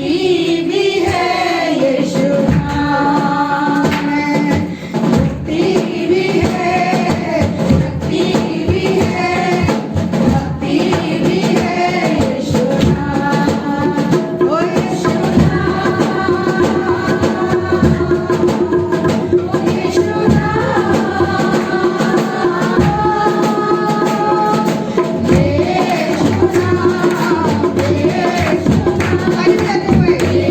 भी है यीशु नाम में, मुक्ति भी है, शक्ति भी है, भक्ति भी है यीशु नाम। ओ यीशु नाम, ओ यीशु नाम, यीशु नाम, यीशु नाम।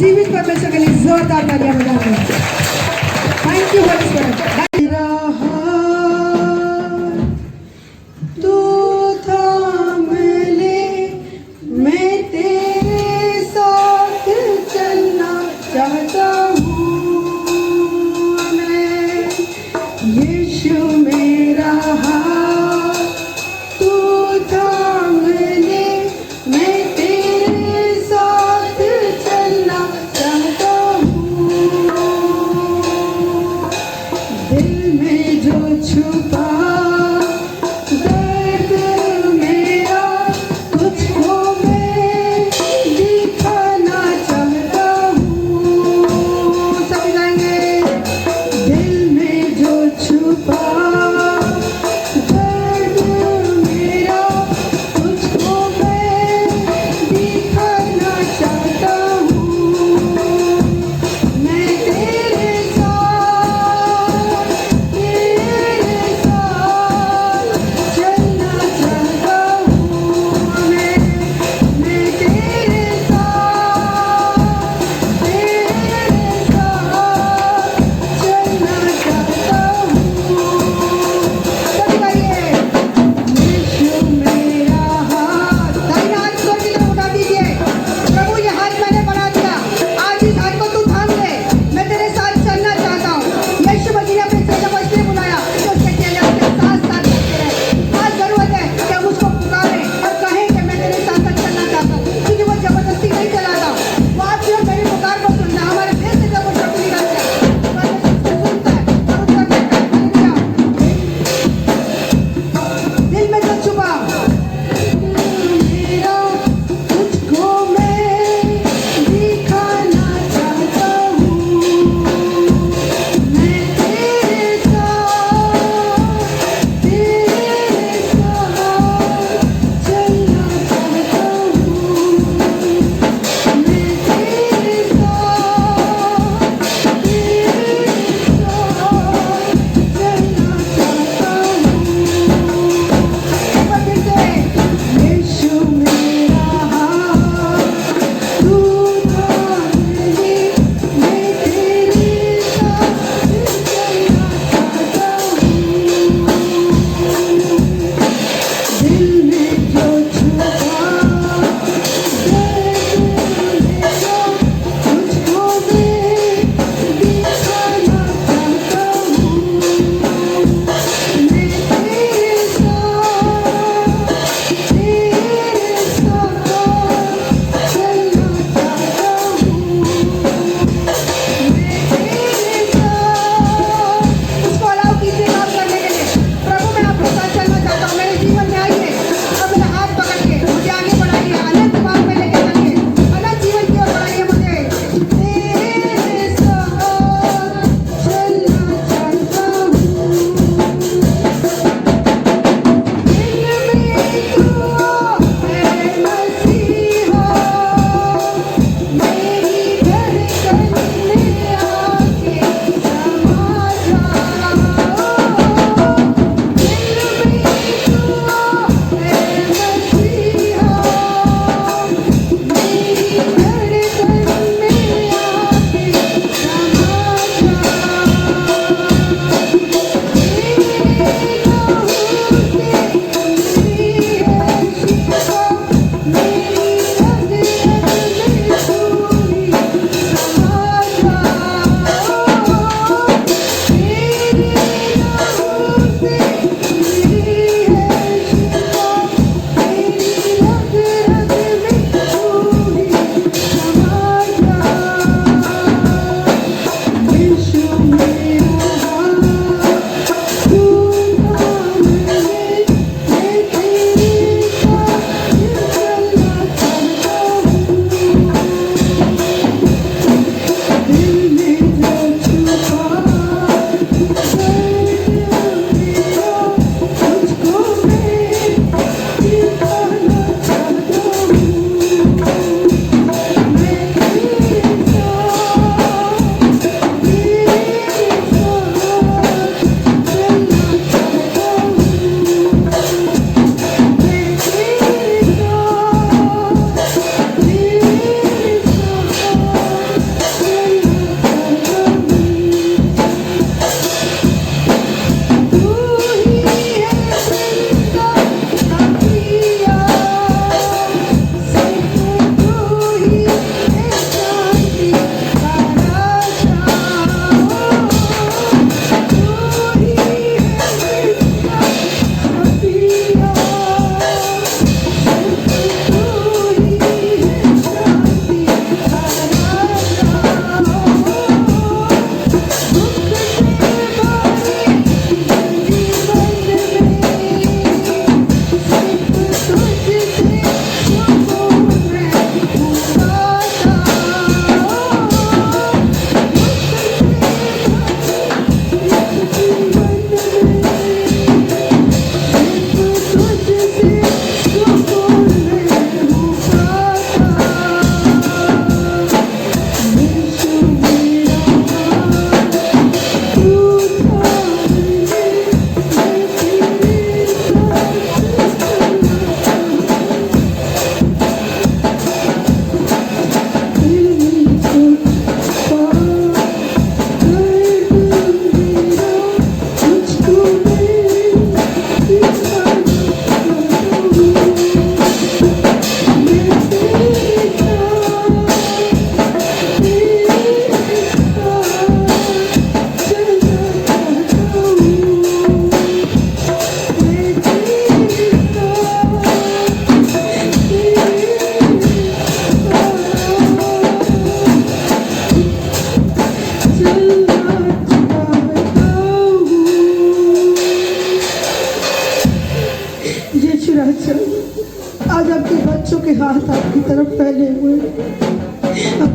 जीवित परमेश्वर के लिए जोरदार तालियां बजाएं। Thank you Holi spirit. तू थाम ले, मैं तेरे साथ चलना चाहता हूँ। मैं यीशु मेरा हाथ तू थाम ले, मैं तेरे साथ चलना चाहता हूँ।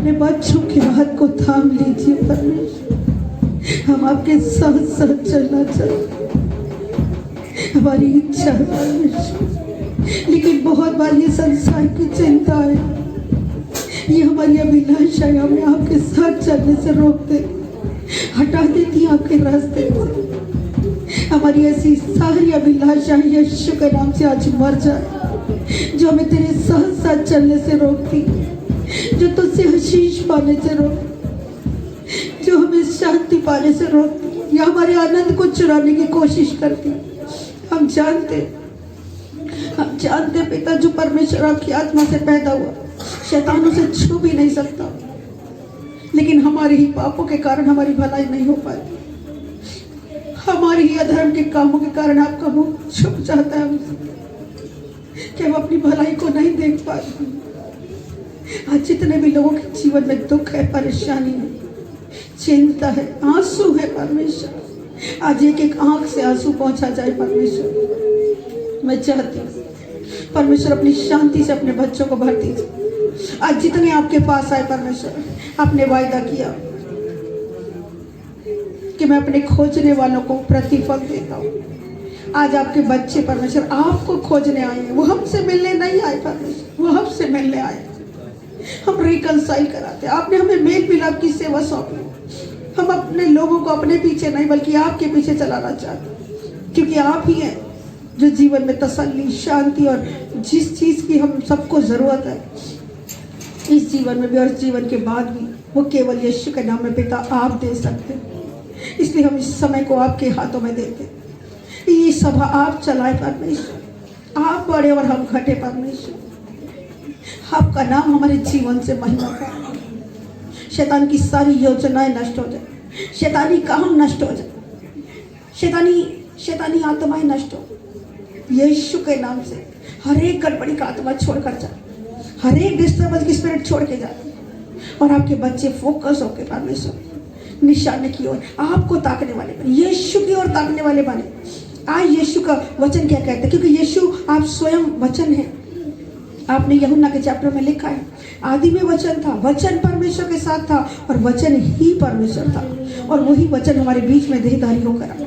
अपने बच्चों के हाथ को थाम लीजिए परमेश्वर। हम आपके साथ साथ चलना चाहते, हमारी इच्छा है परमेश्वर, लेकिन बहुत बार ये संसार की चिंता है, ये हमारी अभिलाषा हमें आपके साथ चलने से रोक देती, हटा देती है आपके रास्ते से। हमारी ऐसी सारी अभिलाषा यीशु के नाम से आज मर जाए, जो हमें तेरे साथ साथ चलने से रोकती, जो तुझसे आशीष पाने से रोकती, जो हमें शांति पाने से रोकती, या हमारे आनंद को चुराने की कोशिश करती। हम जानते पिता, जो परमेश्वर आपकी आत्मा से पैदा हुआ शैतान उसे छू भी नहीं सकता, लेकिन हमारे ही पापों के कारण हमारी भलाई नहीं हो पाती, हमारे ही अधर्म के कामों के कारण आपका मुंह छुप जाता है कि हम अपनी भलाई को नहीं देख पाते। आज जितने भी लोगों के जीवन में दुख है, परेशानी है, चिंता है, आंसू है परमेश्वर, आज एक एक आंख से आंसू पहुंचा जाए परमेश्वर। मैं चाहती हूँ परमेश्वर अपनी शांति से अपने बच्चों को भर दीजिए। आज जितने आपके पास आए परमेश्वर, आपने वायदा किया कि मैं अपने खोजने वालों को प्रतिफल देता हूँ। आज आपके बच्चे परमेश्वर आपको खोजने आए हैं, वो हमसे मिलने नहीं आए परमेश्वर, वो हमसे मिलने आए। हम रिकंसाइल कराते, आपने हमें मेल मिलाप की सेवा सौंपी। हम अपने लोगों को अपने पीछे नहीं बल्कि आपके पीछे चलाना चाहते, क्योंकि आप ही हैं जो जीवन में तसल्ली, शांति और जिस चीज की हम सबको जरूरत है इस जीवन में भी और जीवन के बाद भी, वो केवल यीशु के नाम में पिता आप दे सकते हैं। इसलिए हम इस समय को आपके हाथों में देते हैं। ये सभा आप चलाए परमेश्वर, आप बड़े और हम घटे परमेश्वर। आपका नाम हमारे जीवन से महिमा पाए, शैतान की सारी योजनाएं नष्ट हो जाए, शैतानी काम नष्ट हो जाए, शैतानी आत्माएं नष्ट हो। यीशु के नाम से हर एक गड़बड़ी का आत्मा छोड़कर जाए, हर एक डिस्टर्बेंस की स्पिरिट छोड़ के जाए, और आपके बच्चे फोकस होकर परमेश्वर निशाने की ओर, आपको ताकने वाले बने, यीशु की ओर ताकने वाले बने। आज यीशु का वचन क्या कहते हैं, क्योंकि यीशु आप स्वयं वचन है। आपने यूहन्ना के चैप्टर में लिखा है, आदि में वचन था, वचन परमेश्वर के साथ था और वचन ही परमेश्वर था, और वही वचन हमारे बीच में देहधारी होकर आया।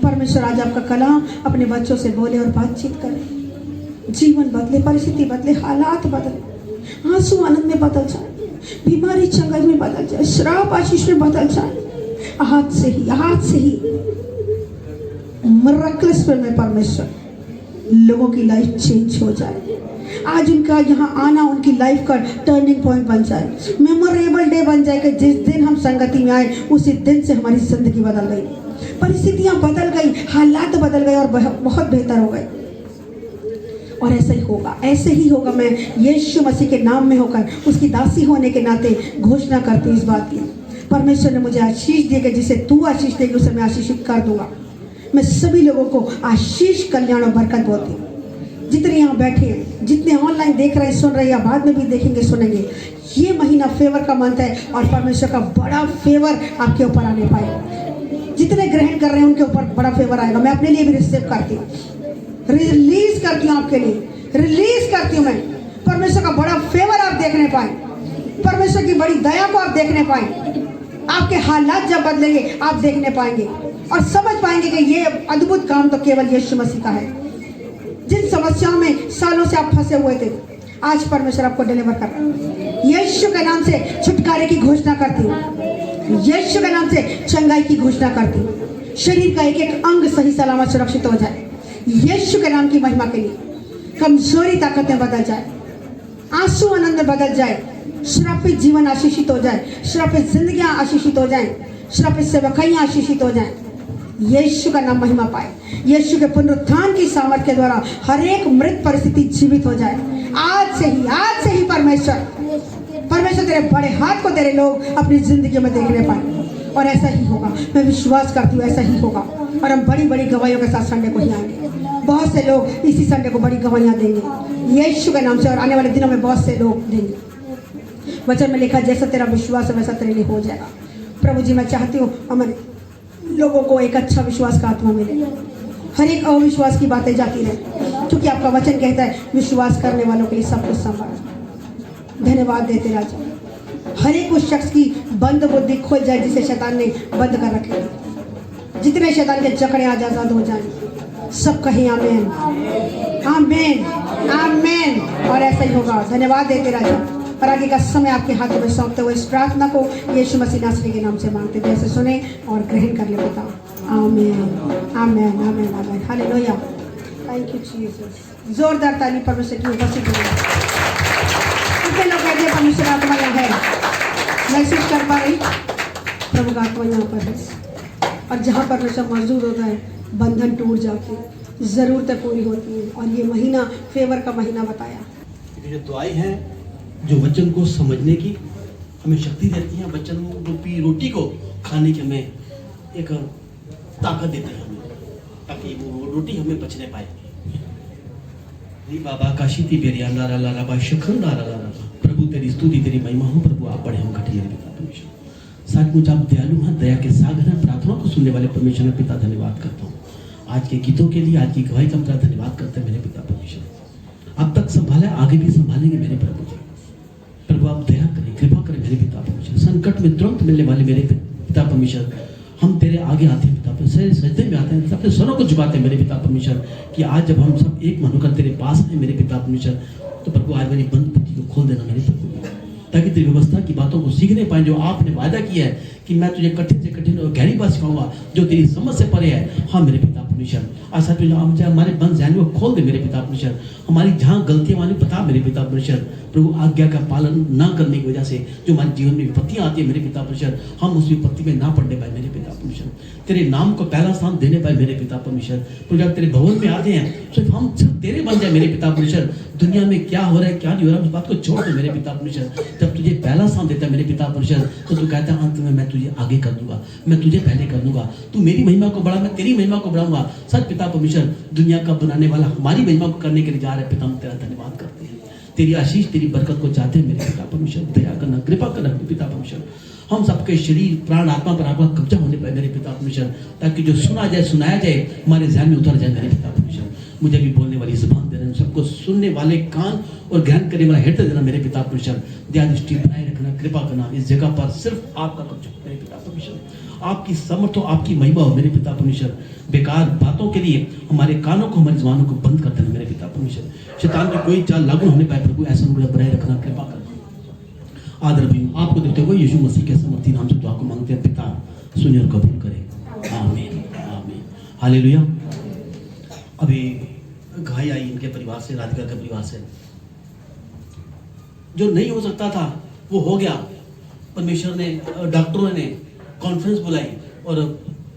परमेश्वर आज आपका कलाम अपने बच्चों से बोले और बातचीत करे, जीवन बदले, परिस्थिति बदले, हालात बदले, आंसू आनंद में बदल जाए, बीमारी चंगाई में बदल जाए, श्राप आशीष में बदल जाए। आज से ही मिरेकल्स में परमेश्वर लोगों की लाइफ चेंज हो जाए। आज उनका यहाँ आना उनकी लाइफ का टर्निंग पॉइंट बन जाए, मेमोरेबल डे बन जाए कि जिस दिन हम संगति में आए उसी दिन से हमारी जिंदगी बदल गई, परिस्थितियां बदल गई, हालात बदल गए और बहुत बेहतर हो गए। और ऐसे ही होगा। मैं यीशु मसीह के नाम में होकर उसकी दासी होने के नाते घोषणा करती इस बात की। परमेश्वर ने मुझे आशीष दी कि जिसे तू आशीष देगी उसे मैं आशीषित कर दूंगा। मैं सभी लोगों को आशीष, कल्याण और बरकत बोलती हूँ। जितने यहाँ बैठे हैं, जितने ऑनलाइन देख रहे हैं, सुन रहे हैं या बाद में भी देखेंगे सुनेंगे, ये महीना फेवर का मंथ है और परमेश्वर का बड़ा फेवर आपके ऊपर आने पाए। जितने ग्रहण कर रहे हैं उनके ऊपर बड़ा फेवर आएगा। मैं अपने लिए भी रिसीव करती हूँ, रिलीज करती हूँ, आपके लिए रिलीज करती हूँ। मैं परमेश्वर का बड़ा फेवर आप देखने पाए, परमेश्वर की बड़ी दया को आप देखने पाए। आपके हालात जब बदलेंगे आप देखने पाएंगे और समझ पाएंगे कि ये अद्भुत काम तो केवल यीशु मसीह का है। जिन समस्याओं में सालों से आप फंसे हुए थे, आज परमेश्वर आपको डिलीवर कर रहा है। यीशु के नाम से छुटकारे की घोषणा करती हूँ, यीशु के नाम से चंगाई की घोषणा करती हूँ। शरीर का एक एक अंग सही सलामत सुरक्षित हो जाए यीशु के नाम की महिमा के लिए। कमजोरी ताकत में बदल जाए, आंसू आनंद में बदल जाए, श्रापित जीवन आशीषित हो जाए, श्रापित जिंदगियां आशीषित हो जाए, श्रापित सेवकाइयां आशीषित हो जाए। यीशु का नाम महिमा पाए। यीशु के पुनरुत्थान की सामर्थ्य के द्वारा हर एक मृत परिस्थिति जीवित हो जाए। आज से ही परमेश्वर तेरे बड़े हाथ को तेरे लोग अपनी जिंदगी में देखने पाए और ऐसा ही होगा। मैं विश्वास करती हूँ ऐसा ही होगा और हम बड़ी बड़ी गवाहियों के साथ संडे को ही आएंगे। बहुत से लोग इसी संडे को बड़ी गवाहियां देंगे यीशु के नाम से और आने वाले दिनों में बहुत से लोग देंगे। वचन में लिखा, जैसा तेरा विश्वास है वैसा तेरे लिए हो जाएगा। प्रभु जी, मैं चाहती हूँ हमारे लोगों को एक अच्छा विश्वास का आत्मा मिले, हर एक अविश्वास की बातें जाती रहे, क्योंकि आपका वचन कहता है विश्वास करने वालों के लिए सब कुछ संभव है। धन्यवाद देते राजा, हर एक उस शख्स की बंद बुद्धि खुल जाए जिसे शैतान ने बंद कर रखे। जितने शैतान के जकड़े आज आजाद हो जाए। सब कहीं आमीन आमीन आमीन। और ऐसा ही होगा। धन्यवाद देते राजा। और आगे का समय आपके हाथों में सौंपते हुए इस प्रार्थना को यीशु मसीह नासरी के नाम से मांगते हुए ऐसे सुने और ग्रहण कर ले पिता। आमीन आमीन आमीन आमीन। हालेलुया। Thank you Jesus. जोरदार ताली परमेश्वर की उपस्थिति में। कितने लोग कहते हैं परमेश्वर आत्मा यहाँ है? महसूस कर पा रही? प्रभु का आत्मा यहाँ पर है। और जहाँ परमेश्वर मौजूद होता है बंधन टूट जाते हैं, ज़रूरतें पूरी होती हैं। और ये महीना फेवर का महीना बताया। ये दुआएं हैं जो वचन को समझने की हमें शक्ति देती हैं। वचन रूपी रोटी को खाने की हमें एक ताकत देती है हमें, ताकि वो रोटी हमें बचने पाए। बाबा काशीती बेरिया लारा लारा बा शखन लारा लारा। प्रभु तेरी स्तुति तेरी महिमा हो। प्रभु आप बड़े हम घटिया पिता परमेश्वर। सचमुच आप दयालु हैं, दया के सागर हैं। प्रार्थना को सुनने वाले परमेश्वर में पिता धन्यवाद करता हूँ आज के गीतों के लिए, आज की गवाही का धन्यवाद करते हैं मेरे पिता परमेश्वर। अब तक संभाला, आगे भी संभालेंगे मेरे प्रभु जी। प्रभु आप दया करें, कृपा करें मेरे पिता परमेश्वर। संकट में तुरंत मिलने वाले मेरे पिता परमेश्वर, हम तेरे आगे आते हैं पिता परमेश्वर, सजदे में आते हैं, अपने स्वरों को झुकाते हैं मेरे पिता परमेश्वर कि आज जब हम सब एक मन होकर तेरे पास हैं मेरे पिता परमेश्वर, तो प्रभु आज मेरी बंद बुद्धि को खोल देना मेरे प्रभु, ताकि तेरी व्यवस्था की बातों को सीखने पाए जो आपने वादा किया है कि मैं तुझे कठिन से कठिन और गहरी बात सिखाऊंगा जो तेरी समझ से परे है। हाँ मेरे पिता परमेश्वर, आज तुझे हमारे बंद जहन को खोल दे मेरे पिता परमेश्वर। हमारी जहाँ गलतियाँ हमारी बता मेरे पिता परमेश्वर। प्रभु आज्ञा का पालन न करने की वजह से जो हमारे जीवन में विपत्तियाँ आती है मेरे पिता परमेश्वर, हम उस विपत्ति में ना पड़ने पाए मेरे पिता परमेश्वर। तेरे नाम को पहला स्थान देने पाए मेरे पिता परमेश्वर। तो जब तेरे भवन में आते हैं सिर्फ हम सिर्फ तेरे बन जाए मेरे पिता परमेश्वर। दुनिया में क्या हो रहा है क्या नहीं हो रहा है उस बात को छोड़ दे मेरे पिता परमेश्वर। जब तुझे पहला स्थान देता है मेरे पिता परमेश्वर, तो तू कहता है अंत में मैं तुझे आगे कर दूंगा, मैं तुझे पहले कर दूंगा। तू मेरी महिमा को बढ़ा, मैं तेरी महिमा को बढ़ाऊंगा। सच पिता परमेश्वर, दुनिया का बनाने वाला हमारी महिमा को करने के लिए जा रहे पिता, हम तेरा धन्यवाद करते हैं। तेरी आशीष तेरी बरकत को चाहते हैं मेरे पिता परमेश्वर। दया करना, कृपा करना पिता परमेश्वर। हम सबके शरीर प्राण आत्मा पर आपका कब्जा होने पाए मेरे पिता परमेश्वर, ताकि जो सुना जाए सुनाया जाए हमारे ध्यान में उतर जाए मेरे पिता परमेश्वर। मुझे भी बोलने वाली जुबान देना, सबको सुनने वाले कान और ग्रहण करने वाला हृदय देना मेरे पिता परमेश्वर। दया दृष्टि बनाए रखना, कृपा करना। इस जगह पर सिर्फ आपका कब्जा मेरे पिता परमेश्वर, आपकी समर्थ हो, आपकी महिमा हो मेरे पिता परमेश्वर। बेकार बातों के लिए हमारे कानों को, हमारी जुबानों को बंद कर देना मेरे पिता परमेश्वर। शैतान की कोई चाल लागू होने पाए प्रभु, ऐसा अनुग्रह बनाए रखना, कृपा करना। आदर भी आपको देते हुए यीशु मसीह के समर्थी नाम से दुआ को मांगते हैं पिता, सुनिए और कबूल करें। आमीन आमीन हालेलुया। अभी घाई आई इनके परिवार से, राधिका के परिवार से। जो नहीं हो सकता था वो हो गया। परमेश्वर ने, डॉक्टरों ने कॉन्फ्रेंस बुलाई और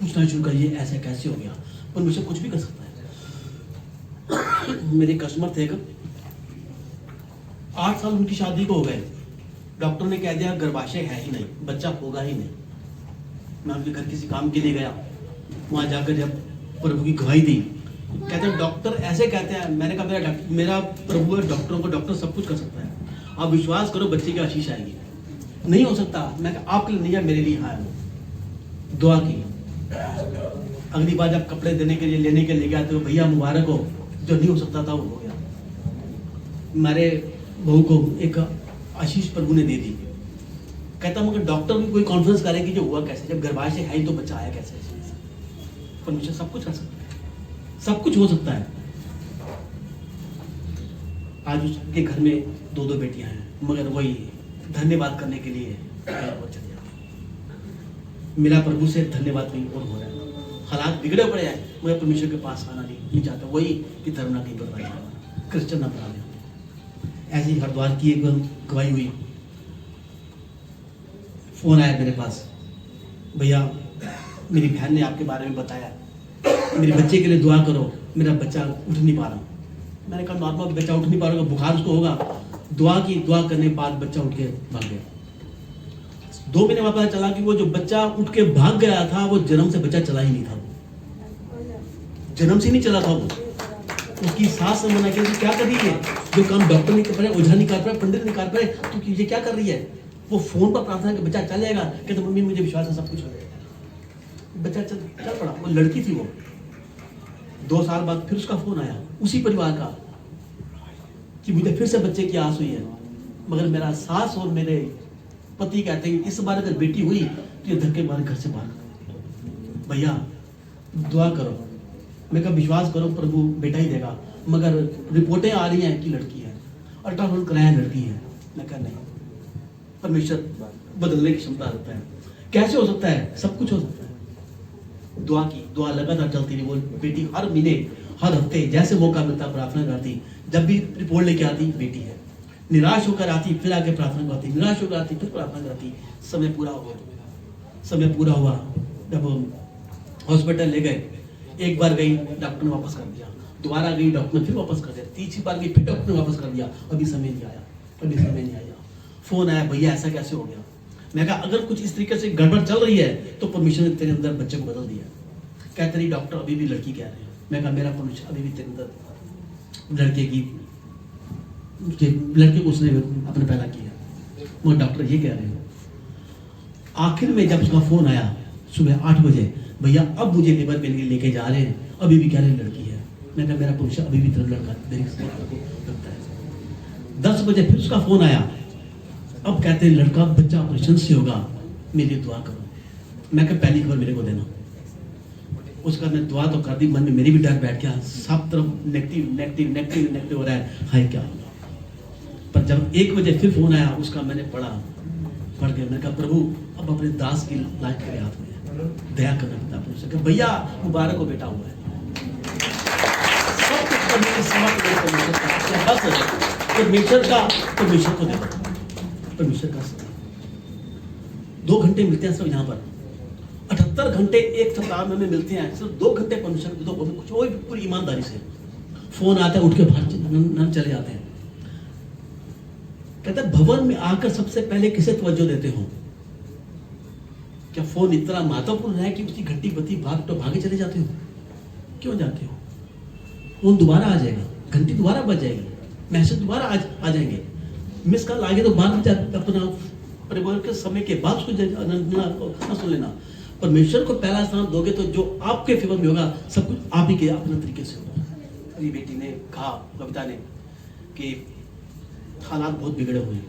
पूछना शुरू कर, ये ऐसा कैसे हो गया? परमेश्वर कुछ भी कर सकता है। मेरे कस्टमर थे, 8 साल उनकी शादी को हो गए। डॉक्टर ने कह दिया गर्भाशय है ही नहीं, बच्चा होगा ही नहीं। मैं उनके घर किसी काम के लिए गया, वहां जाकर जब प्रभु की गवाही दी, कहते हैं डॉक्टर ऐसे कहते हैं। मैंने कहा मेरा प्रभु है, डॉक्टरों को डॉक्टर सब कुछ कर सकता है, आप विश्वास करो बच्चे की आशीष आएगी। नहीं हो सकता, मैं आपके लिए नहीं है, मेरे लिए आया हूँ। दुआ की। अगली बार जब कपड़े देने के लिए लेने के लिए गया तो भैया मुबारक हो, जो नहीं हो सकता था वो हो गया। हमारे बहू को एक आशीष प्रभु ने दे दी। कहता मगर डॉक्टर भी कोई कॉन्फ्रेंस करे कि जो हुआ कैसे, जब गर्भाशय है ही तो बच्चा आया कैसे? परमेश्वर सब कुछ कर सकता है, सब कुछ हो सकता है। आज उसके घर में 2 बेटियां हैं, मगर वही धन्यवाद करने के लिए मेरा प्रभु से धन्यवाद नहीं और हो रहा है। हालात बिगड़े पड़े हैं, मगर परमेश्वर के पास आना नहीं चाहता। वही कि धर्म ना नहीं बदला, क्रिश्चियन ना बना लिया। ऐसी हरिद्वार की एक गवाही हुई। फोन आया मेरे पास, भैया मेरी बहन ने आपके बारे में बताया, मेरे बच्चे के लिए दुआ करो, मेरा बच्चा उठ नहीं पा रहा। मैंने कहा नॉर्मल बच्चा उठ नहीं पा रहा, बुखार उसको होगा। दुआ की, दुआ करने के बाद बच्चा उठ के भाग गया। 2 महीने बाद पता चला कि वो जो बच्चा उठ के भाग गया था वो जन्म से बच्चा चला ही नहीं था, जन्म से नहीं चला था वो। उसकी सास ने मना किया कि क्या कर रही है, जो काम डॉक्टर नहीं कर पा रहे, ओझा नहीं कर पा रहे, पंडित नहीं कर पा रहे, तो ये क्या कर रही है? वो फोन पर प्रार्थना कि बच्चा चल जाएगा। कहते मम्मी मुझे विश्वास है सब कुछ हो जाएगा। बच्चा चल पड़ा। वो लड़की थी। वो 2 साल बाद फिर उसका फोन आया उसी परिवार का कि मुझे फिर से बच्चे की आस हुई है, मगर मेरा सास और मेरे पति कहते हैं इस बार अगर बेटी हुई तो ये धक्के मार घर से बाहर कर। भैया दुआ करो। मैं कहा विश्वास करो प्रभु बेटा ही देगा, मगर रिपोर्टें आ रही हैं कि लड़की है, अल्ट्रासाउंड कराया लड़की है। मैं कहा नहीं, परमेश्वर बदलने की क्षमता रखता है। कैसे हो सकता है? सब कुछ हो सकता है। दुआ की, दुआ लगातार चलती रही। वो बेटी हर महीने हर हफ्ते जैसे मौका मिलता प्रार्थना करती, जब भी रिपोर्ट लेके आती बेटी है। निराश होकर आती फिर आके प्रार्थना करती, निराश होकर आती फिर प्रार्थना करती। समय पूरा हो गया, समय पूरा हुआ। जब हॉस्पिटल ले गए, एक बार गई डॉक्टर ने वापस कर दिया, दोबारा गई डॉक्टर ने फिर वापस कर दिया, तीसरी बार गई फिर डॉक्टर ने वापस कर दिया। अभी समय नहीं आया, अभी समय नहीं आया। फोन आया, भैया ऐसा कैसे हो गया? मैं कहा अगर कुछ इस तरीके से गड़बड़ चल रही है तो परमिशन ने तेरे अंदर बच्चे को बदल दिया। कहते रही डॉक्टर अभी भी लड़की कह रहे हैं। मैं कहा मेरा परमिशन अभी भी तेरे अंदर लड़के को उसने अपने पैदा किया, वो डॉक्टर ये कह रहे हैं। आखिर में जब उसका फोन आया सुबह 8 बजे, भैया अब मुझे लेबर के लिए लेके जा रहे हैं, अभी भी कह रहे हैं लड़की है। मैं कहा मेरा परमिशन अभी भी तेरा लड़का मेरी लगता है। 10 बजे फिर उसका फोन आया, अब कहते हैं लड़का बच्चा ऑपरेशन से होगा, मेरे लिए दुआ करो। मैं कहा पहली खबर मेरे को देना। उसका मैं दुआ तो कर दी, मन में मेरी भी डर बैठ गया, सब तरफ नेगेटिव नेगेटिव नेगेटिव नेगेटिव हो रहा है, हाय क्या होगा। पर जब 1 बजे फिर फोन आया, उसका मैंने पढ़ के मैंने कहा प्रभु अब अपने दास की लाइफ के हाथ में दया करना पिता परमेश्वर। भैया मुबारक हो, बेटा हुआ है। सब कुछ करने की समर्थ परमेश्वर का, परमेश्वर को देखो, परमेश्वर का। 2 घंटे मिलते हैं सब यहाँ पर, 78 घंटे एक सप्ताह में मिलते हैं, सिर्फ 2 घंटे परमेश्वर को दो, कुछ वो पूरी ईमानदारी से। फोन आता है, उठ के बाहर नन चले जाते हैं। कहते हैं भवन में आकर सबसे पहले किसे तवज्जो देते हो? क्या फोन इतना महत्वपूर्ण है कि उसकी घंटी बत्ती भागे चले जाते हो? क्यों जाते हो? फोन दोबारा आ जाएगा, घंटी दोबारा बज जाएगी, मैसेज दोबारा आ जाएंगे, मिस कॉल आगे तो बाद अपना परिवार के समय के बाद उसको सुन लेना। परमेश्वर को पहला स्थान दोगे तो जो आपके फेवर में होगा सब कुछ आप ही के अपने तरीके से होगा। अभी बेटी ने कहा, कविता ने, कि हालात बहुत बिगड़े हुए हैं।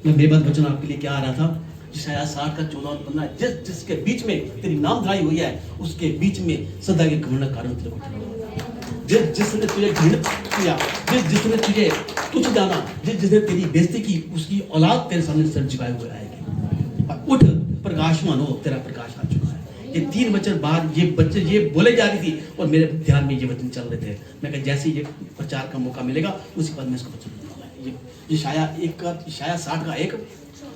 मैं बेबद वचन आपके लिए क्या आ रहा था, यशायाह 60 का 14 और 15, जिसके बीच में तेरी नाम धराई हुई है उसके बीच में सदा के घमंड का कारण तेरे को, जिसने तुझे घृणित किया, जिसने तुझे तुच्छ जाना, जिसने तेरी बेइज्जती की, उसकी औलाद तेरे सामने सर झुकाए हुए आएगी। उठ प्रकाशमान हो, तेरा प्रकाश आ चुका है। ये 3 वचन बाद ये बच्चे ये बोले जा रही थी और मेरे ध्यान में ये वचन चल रहे थे। मैं कहा जैसे ये प्रचार का मौका मिलेगा उसी बाद मैं इसको वचन दूंगा। यशायाह 60 का 1,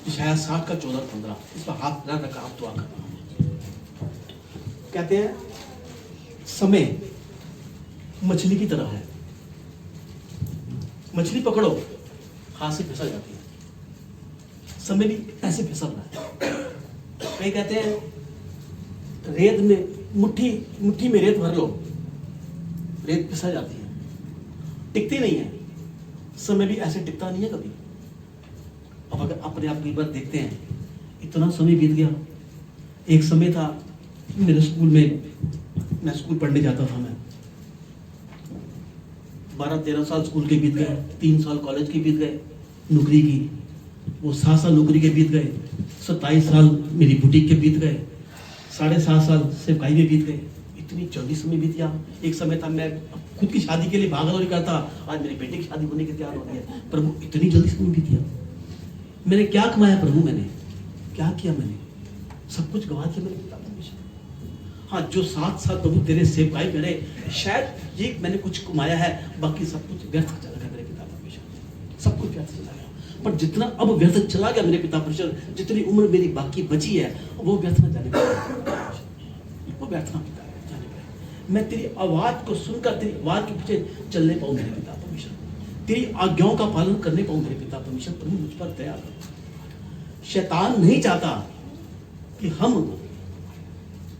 यशायाह 60 का 14 और 15, इस पर हाथ रख रखा आप दुआ करना। कहते हैं समय मछली की तरह है, मछली पकड़ो हाथ से फिसल जाती है, समय भी ऐसे फिसल रहा है। कई कहते हैं रेत में मुट्ठी में रेत भर लो, रेत फिसल जाती है, टिकती नहीं है। समय भी ऐसे टिकता नहीं है कभी। अब अगर अपने आप एक बार देखते हैं, इतना समय बीत गया। एक समय था मेरे स्कूल में, मैं स्कूल पढ़ने जाता था, मैं 12-13 साल स्कूल के बीत गए, 3 साल कॉलेज के बीत गए, नौकरी की वो 7 साल नौकरी के बीत गए, 27 साल मेरी बुटीक के बीत गए, 7.5 साल सेवकाई में बीत गए। इतनी जल्दी समय बीत गया। एक समय था मैं खुद की शादी के लिए भागा-दौड़ी करता, आज मेरी बेटी की शादी होने के तैयार हो गई है। प्रभु इतनी जल्दी समय बीत गया। मैंने क्या कमाया प्रभु, मैंने क्या किया? मैंने सब कुछ गवा दिया मेरे पिता परमेश्वर। हाँ, जो 7 साल प्रभु तेरे सेवकाई में रहे, शायद ये मैंने कुछ कमाया है, बाकी सब कुछ व्यर्थ चला गया मेरे पिता परमेश्वर, सब कुछ व्यर्थ चला गया। पर जितना अब व्यर्थ चला गया मेरे पिता परमेश्वर, जितनी उम्र मेरी बाकी बची है वो व्यर्थ ना जाने पाए, वो व्यर्थ ना जाने पाए। मैं तेरी आवाज को सुनकर तेरी आवाज के पीछे चलने पाऊं मेरे पिता परमेश्वर, तेरी आज्ञाओं का पालन करने पाऊं मेरे पिता परमेश्वर। प्रभु मुझ पर दया कर। शैतान नहीं चाहता कि हम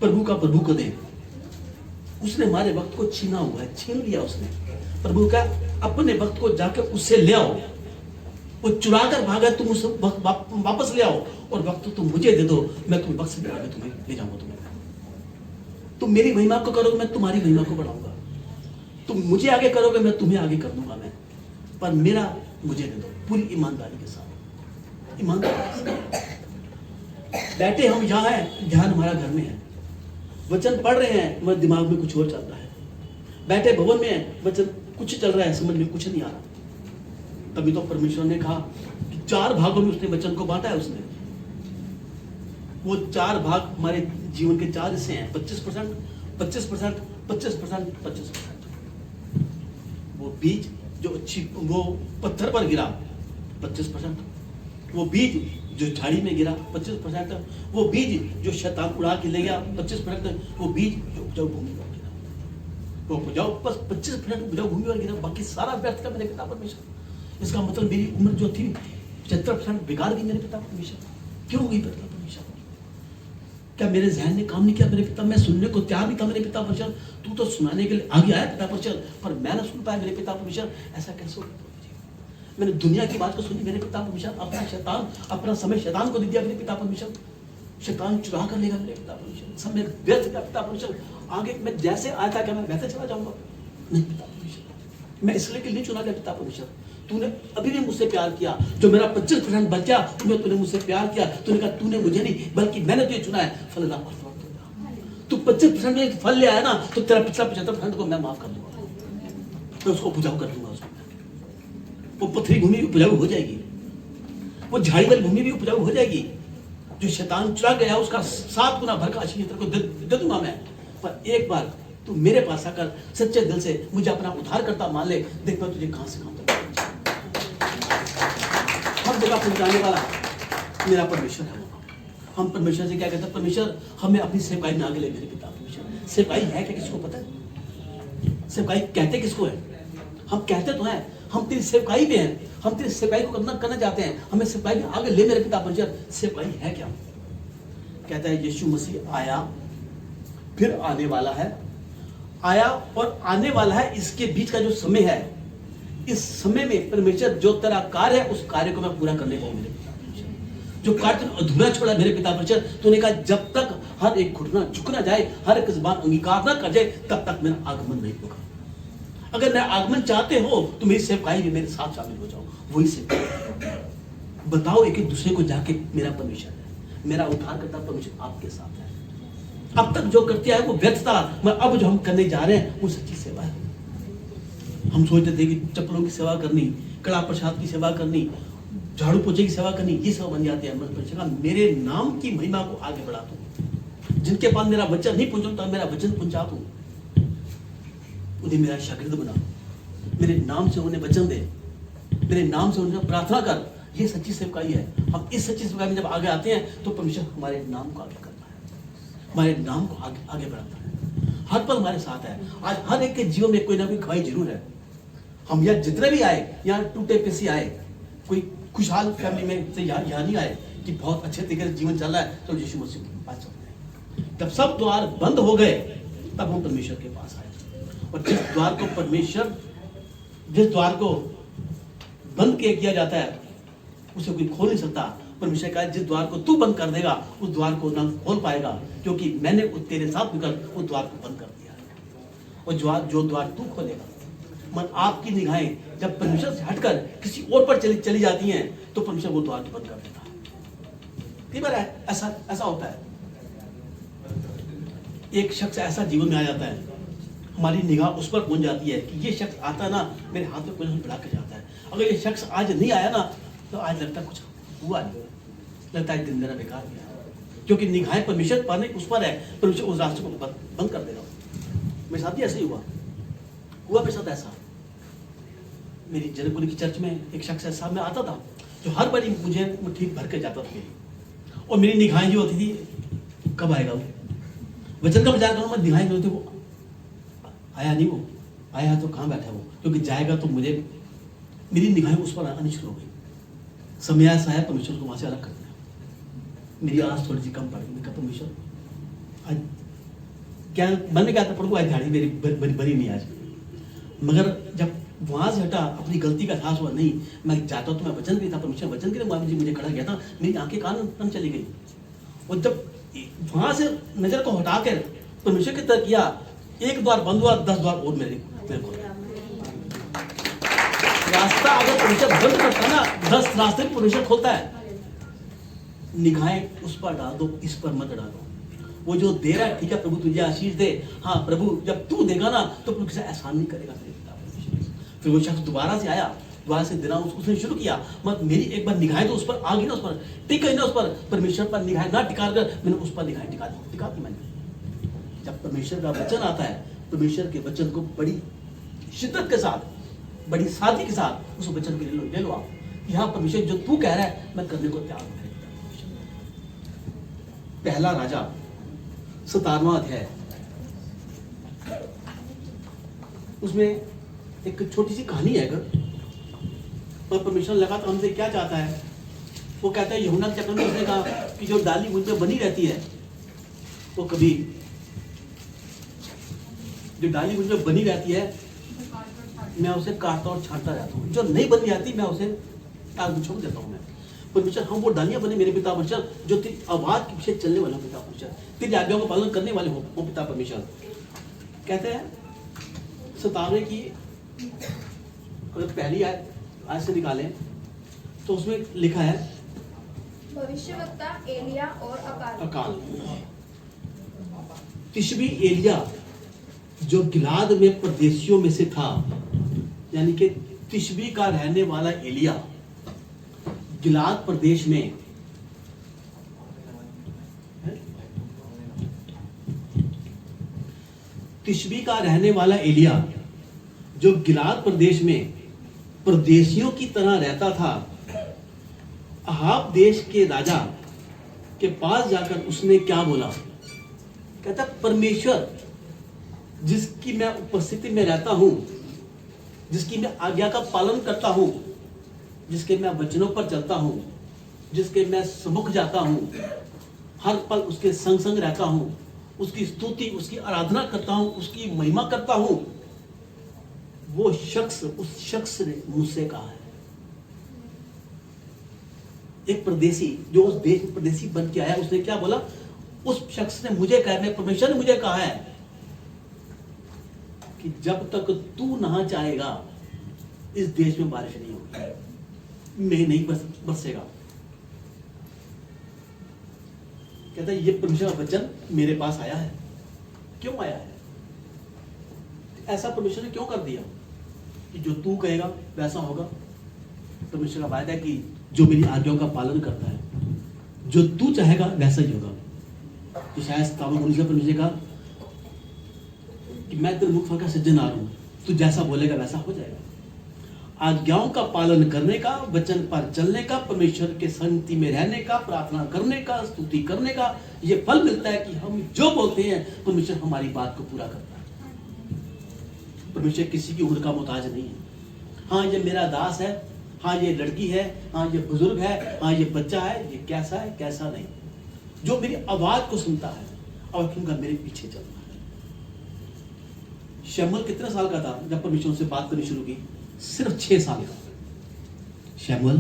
प्रभु का प्रभु को दें। उसने हमारे वक्त को छीना हुआ है, छीन लिया उसने। प्रभु का अपने वक्त को जाकर उससे ले आओ, वो चुरा कर भागा, तुम उस वक्त वापस ले आओ और वक्त तुम मुझे दे दो, मैं तुम्हें वक्त से आगे तुम्हें ले जाऊंगा। तुम मेरी महिमा को करोगे, मैं तुम्हारी महिमा को बढ़ाऊंगा। तुम मुझे आगे करोगे, मैं तुम्हें आगे कर दूंगा। मैं पर मेरा मुझे दे दो पूरी ईमानदारी के साथ, ईमानदारी के साथ। बैठे हम यहाँ हैं, ध्यान हमारा घर में है, वचन पढ़ रहे हैं, हमारे दिमाग में कुछ और चल रहा है, बैठे भवन में है, वचन कुछ चल रहा है, समझ में कुछ नहीं आ रहा। तभी तो परमेश्वर ने कहा कि 4 भागों में उसने वचन को बांटा है। उसने वो 4 भाग हमारे जीवन के 4 हिस्से हैं, 25%, 25%, 25%, 25%। वो बीज जो वो पत्थर पर गिरा 25%, वो बीज जो झाड़ी में गिरा 25%, वो बीज जो शैतान उड़ा के ले गया 25%, वो बीज जो उपजाऊ भूमि पर गिरा, वो उपजाऊ बस 25% उपजाऊ भूमि पर गिरा, बाकी सारा व्यर्थ का मेरे पिता परमेश्वर। इसका मतलब मेरी उम्र जो थी 75% बेकार गई मेरे पिता परमेश्वर। क्यों गई पिता परमेश्वर? क्या मेरे जहन ने काम नहीं किया मेरे पिता? मैं सुनने को तैयार नहीं था मेरे पिता परमेश्वर, तू तो सुनाने के लिए आगे आया पिता परमेश्वर, पर मैं ना सुन पाया मेरे पिता परमेश्वर। ऐसा कैसे हो? मैंने दुनिया की बात को सुनी मेरे पिता परमेश्वर, अपना समय शैतान को दे दिया मेरे पिता परमेश्वर। शैतान चुरा कर लेगा मेरे पिता परमेश्वर, समय व्यर्थ किया पिता परमेश्वर। आगे मैं जैसे आया था क्या मैं वैसे चला जाऊंगा? नहीं पिता परमेश्वर, मैं इसलिए नहीं चुना गया पिता परमेश्वर। तूने अभी भी मुझसे प्यार किया, जो मेरा 25% बचा तूने मुझसे प्यार किया। तूने कहा तूने मुझे नहीं बल्कि मैंने तुझे चुना है। फल ला तू 25% में फल ले आया ना, तो तेरा पिछला 75% को मैं माफ कर दूंगा, मैं उसको उपजाऊ कर दूंगा। उसको वो पथरी भूमि भी उपजाऊ हो जाएगी, वो झाड़ी वाली भूमि भी उपजाऊ हो जाएगी। जो शैतान चुरा गया उसका 7 गुना भर का आशीष तेरे को दे दूंगा मैं। पर एक बार तू मेरे पास आकर सच्चे दिल से मुझे अपना उद्धार करता मान ले, देख मैं तुझे कहां से कहां तक हर जगह पहुंचाने वाला मेरा परमेश्वर है। हम परमेश्वर से क्या कहते हैं? परमेश्वर हमें अपनी सेवकाई में आगे ले मेरे पिता परमेश्वर। सेवकाई है क्या? किसको पता है सेवकाई कहते किसको है? हम कहते तो हैं हम तेरी सेवकाई पे हैं, हम तेरी सेवकाई को करना चाहते हैं, हमें सेवकाई में आगे ले मेरे पिता परमेश्वर। सेवकाई है क्या? कहता है यीशु मसीह आया, फिर आने वाला है, आया और आने वाला है। इसके बीच का जो समय है, इस समय में परमेश्वर जो तेरा कार्य है उस कार्य को मैं पूरा करने को मेरे पिता परमेश्वर। जो कार्य तूने अधूरा छोड़ा मेरे पिता परमेश्वर, तूने कहा जब तक हर एक घुटना झुक ना जाए, हर एक जुबान अंगीकार ना कर जाए, तब तक मेरा आगमन नहीं होगा। अगर मेरा आगमन चाहते हो तो मेरी सेवकाई में मेरे साथ शामिल हो जाओ। वही सेवकाई बताओ एक दूसरे को जाके मेरा परमेश्वर है, मेरा उद्धार करता परमेश्वर आपके साथ है। अब तक जो करते आए वो व्यर्थ था, मैं अब जो हम करने जा रहे हैं वो सच्ची सेवा है। हम सोचते थे कि चप्पलों की सेवा करनी, कड़ा प्रसाद की सेवा करनी, झाड़ू पोछे की सेवा करनी, ये सेवा बन जाती है। मेरे नाम की महिमा को आगे बढ़ा दूं, जिनके पास मेरा वचन नहीं पहुंचा मेरा वचन पहुंचा दूं, उन्हें मेरा शागिर्द बना, मेरे नाम से उन्हें वचन दे, मेरे नाम से उन्हें प्रार्थना कर। ये सच्ची सेवकाई है। हम इस सच्ची सेवकाई में जब आगे आते हैं तो परमेश्वर हमारे नाम को आगे करता है, हमारे नाम को आगे बढ़ाता है, हर पल हमारे साथ है। आज हर एक के जीवन में कोई ना कोई खवाई जरूर है। हम यहाँ जितने भी आए, यहाँ टूटे पेशी आए, कोई खुशहाल फैमिली में से यहाँ नहीं आए कि बहुत अच्छे तरीके से जीवन चल रहा है तो यीशु मसीह के पास चलते हैं। जब सब द्वार बंद हो गए तब हम परमेश्वर के पास आए। और जिस द्वार को बंद किया जाता है उसे कोई खोल नहीं सकता। परमेश्वर कहा जिस द्वार को तू बंद कर देगा उस द्वार को ना खोल पाएगा, क्योंकि मैंने तेरे साथ मिलकर उस द्वार को बंद कर दिया। और जो द्वार तू खोलेगा, मन आपकी निगाहें जब परमेश्वर से हटकर किसी और पर चली जाती हैं तो परमेश्वर वो द्वार बंद कर देता है। कई बार ऐसा होता है, एक शख्स ऐसा जीवन में आ जाता है, हमारी निगाह उस पर पहुंच जाती है कि ये शख्स आता ना मेरे हाथ में कुछ बढ़ा के जाता है। अगर ये शख्स आज नहीं आया ना तो आज लगता कुछ हुआ नहीं, लगता है दिन मेरा बेकार गया, क्योंकि निगाहें परमेश्वर पर नहीं उस पर है। परमेश्वर उस रास्ते को बंद कर देगा। मेरे साथ ही ऐसा ही हुआ मेरे साथ ऐसा। मेरी जनकपुरी की चर्च में एक शख्स ऐसा में आता था जो हर बार मुझे ठीक भर के जाता था, और मेरी निगाहें जो होती थी कब आएगा वो वचन का प्रचार करूँ, मैं निगाहें जो होती वो आया नहीं, वो आया तो कहाँ बैठा वो, क्योंकि जाएगा तो मुझे मेरी निगाहें उस पर आनी शुरू हो गई। समय ऐसा है परमेश्वर को वहां से अलग कर दिया। मेरी आवाज थोड़ी सी कम पड़ गई। मैं कहा परमेश्वर आज क्या मन में क्या था, प्रभु आज झाड़ी मेरी बनी नहीं आज, मगर जब वहां से हटा अपनी गलती का एहसास हुआ, नहीं मैं चाहता तो मैं वचन भी था, परमेश्वर वचन के लिए मुझे खड़ा किया था, मेरी आंखें कान चली गई। और जब वहां से नजर को हटाकर परमेश्वर की तरफ किया, एक द्वार बंद हुआ, 10 द्वार और मेरे को रास्ता अगर परमेश्वर बंद करता ना, 10 रास्ते परमेश्वर खोलता है। निगाहें उस पर डाल दो, इस पर मत डालो। वो जो दे रहा है ठीक है, प्रभु तुझे आशीष दे, हाँ प्रभु जब तू देगा ना तो प्रभु किसी एहसान नहीं करेगा तेरे पिता परमेश्वर। फिर वो शख्स दोबारा से आया, दोबारा से देना उसने शुरू किया, मत मेरी एक बार निगाहें तो उस पर आ गई ना, उस पर टिक गई ना, उस पर परमेश्वर पर निगाहें ना टिका कर मैंने उस पर निगाहें टिका दी मैंने। जब परमेश्वर का वचन आता है, परमेश्वर के वचन को बड़ी शिद्दत के साथ, बड़ी सादगी के साथ उस वचन को ले लो आप। यहाँ परमेश्वर जो तू कह रहा है मैं करने को तैयार हूं। पहला राजा 17वां अध्याय, उसमें एक छोटी सी कहानी है अगर, और परमेश्वर लगातार हमसे क्या चाहता है। वो कहता है यूहन्ना के चक्कर में उसने कहा कि जो डाली मुझ में बनी रहती है वो कभी, जो डाली मुझ में बनी रहती है मैं उसे काटता और छांटता रहता हूँ, जो नहीं बनी रहती मैं उसे आग में छोड़ देता हूँ। मैं परमेश्वर, हम वो डालियां बने मेरे पिता परमेश्वर जो तेरी आवाज के पीछे चलने वाले हो पिता परमेश्वर, तेरी आज्ञाओं का पालन करने वाले हो पिता परमेश्वर। कहते हैं 17वें की अगर पहली आयत से निकालें तो उसमें लिखा है भविष्यवक्ता एलिया और अकाल। तिशबी एलिया जो गिलाद में परदेशियों में से था, यानी कि तिशबी का रहने वाला एलिया गिलाद प्रदेश में तिशबी का रहने वाला एलिया जो गिलाद प्रदेश में परदेशियों की तरह रहता था, अहाब देश के राजा के पास जाकर उसने क्या बोला। कहता परमेश्वर जिसकी मैं उपस्थिति में रहता हूं, जिसकी मैं आज्ञा का पालन करता हूं, जिसके मैं वचनों पर चलता हूं, जिसके मैं सम्मुख जाता हूं, हर पल उसके संग संग रहता हूं, उसकी स्तुति उसकी आराधना करता हूं, उसकी महिमा करता हूं, वो शख्स, उस शख्स ने मुझसे कहा है। एक परदेसी जो उस देश में परदेसी बन के आया, उसने क्या बोला, उस शख्स ने मुझे कहा, परमेश्वर ने मुझे कहा है कि जब तक तू ना चाहेगा इस देश में बारिश नहीं होगी, मैं नहीं बरसेगा। कहता है ये परमेश्वर का वचन मेरे पास आया है। क्यों आया है? ऐसा परमेश्वर ने क्यों कर दिया कि जो तू कहेगा वैसा होगा। परमेश्वर का वायदा है कि जो मेरी आज्ञाओं का पालन करता है, जो तू चाहेगा वैसा ही होगा। तो शायद 19 में परमेश्वर का कि मैं तेरे मुख का सज्जनहार हूं, तू जैसा बोलेगा वैसा हो जाएगा। आज्ञाओं का पालन करने का, वचन पर चलने का, परमेश्वर के संगति में रहने का, प्रार्थना करने का, स्तुति करने का, ये फल मिलता है कि हम जो बोलते हैं परमेश्वर हमारी बात को पूरा करता है। परमेश्वर किसी की उम्र का मोहताज नहीं है। हाँ ये मेरा दास है, हाँ ये लड़की है, हाँ ये बुजुर्ग है, हाँ ये बच्चा है, ये कैसा है कैसा नहीं, जो मेरी आवाज को सुनता है और सुनकर मेरे पीछे चलता है। शमूएल कितने साल का था जब परमेश्वर उनसे बात करनी शुरू की? सिर्फ 6 साल का। शमूएल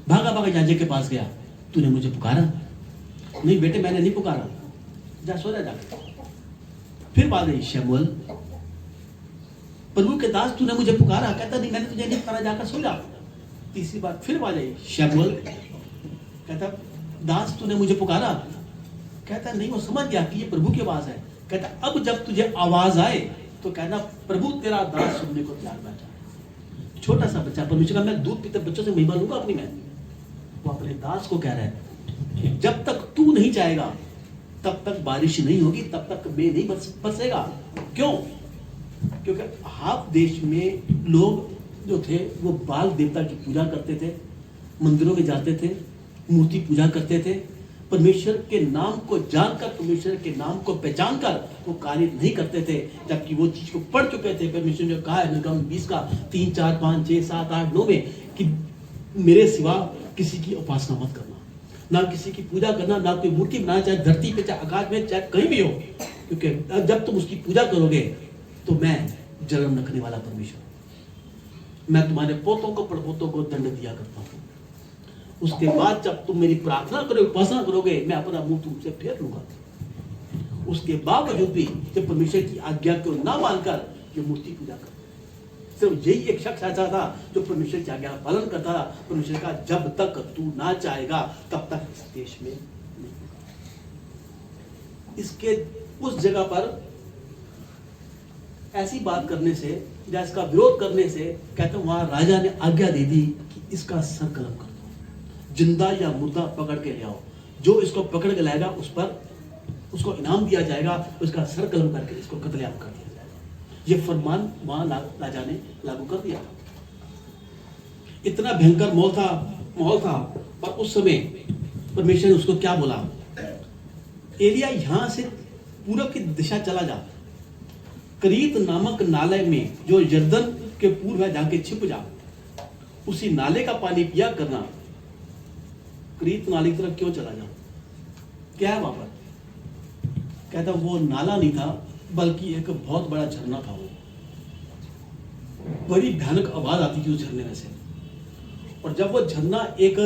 भागा भागा याजक के पास गया, तूने मुझे पुकारा? नहीं बेटे मैंने नहीं पुकारा, जा सो जा। फिर बात गई, शमूएल प्रभु के दास तूने मुझे पुकारा? कहता नहीं मैंने तुझे नहीं पुकारा, जाकर सो जा। तीसरी बार फिर बात आई, शमूएल कहता दास तूने मुझे पुकारा? कहता नहीं, वो समझ गया कि ये प्रभु की आवाज है। कहता अब जब तुझे आवाज आए तो कहना प्रभु तेरा दास सुनने को तैयार बैठा है। छोटा सा बच्चा, परमेश्वर का मैं दूध पीते बच्चों से महिमा लूंगा अपनी मैं। वो अपने दास को कह रहा है जब तक तू नहीं चाहेगा तब तक बारिश नहीं होगी, तब तक मैं नहीं बरसेगा। क्यों? क्योंकि अहाब देश में लोग जो थे वो बाल देवता की पूजा करते थे, मंदिरों में जाते थे, मूर्ति पूजा करते थे। परमेश्वर के नाम को जानकर, परमेश्वर के नाम को पहचान कर वो कार्य नहीं करते थे, जबकि वो चीज को पढ़ चुके थे। परमेश्वर ने कहा है निर्गम 20 का 3, 4, 5, 6, 7, 8, 9 में कि मेरे सिवा किसी की उपासना मत करना, ना किसी की पूजा करना, ना कोई मूर्ति बनाना, चाहे धरती पे, चाहे आकाश में, चाहे कहीं भी हो, क्योंकि जब तुम उसकी पूजा करोगे तो मैं जन्म रखने वाला परमेश्वर, मैं तुम्हारे पोतों को पड़पोतों को दंड दिया करता हूँ। उसके बाद जब तुम मेरी प्रार्थना करोगे, उपासना करोगे, मैं अपना मुंह तुमसे फेर लूंगा। उसके बावजूद भी जब परमेश्वर की आज्ञा को ना मानकर ये मूर्ति पूजा कर, सिर्फ यही एक शख्स ऐसा था जो परमेश्वर की आज्ञा का पालन करता था। परमेश्वर का जब तक तू ना चाहेगा तब तक इस देश में नहीं। इसके उस जगह पर ऐसी बात करने से या इसका विरोध करने से कहते हैं वहां राजा ने आज्ञा दे दी कि इसका सर कलम कर दो, जिंदा या मुर्दा पकड़ के ले आओ, जो इसको पकड़ के लाएगा उस पर उसको इनाम दिया जाएगा, उसका सर कलम करके इसको कत्लेआम कर दिया जाएगा। ये फरमान वहां राजा ने लागू कर दिया। इतना भयंकर माहौल था पर उस समय परमेश्वर ने उसको क्या बोला, एलिया यहां से पूरब की दिशा चला जा, करीत नामक नाले में जो यरदन के पूर्व है जाके छिप जा, उसी नाले का पानी पिया करना। करीत नाले की तरफ क्यों चला जा, क्या है वहां पर? कहता वो नाला नहीं था बल्कि एक बहुत बड़ा झरना था। वो बड़ी भयानक आवाज आती थी उस झरने में से, और जब वो झरना एक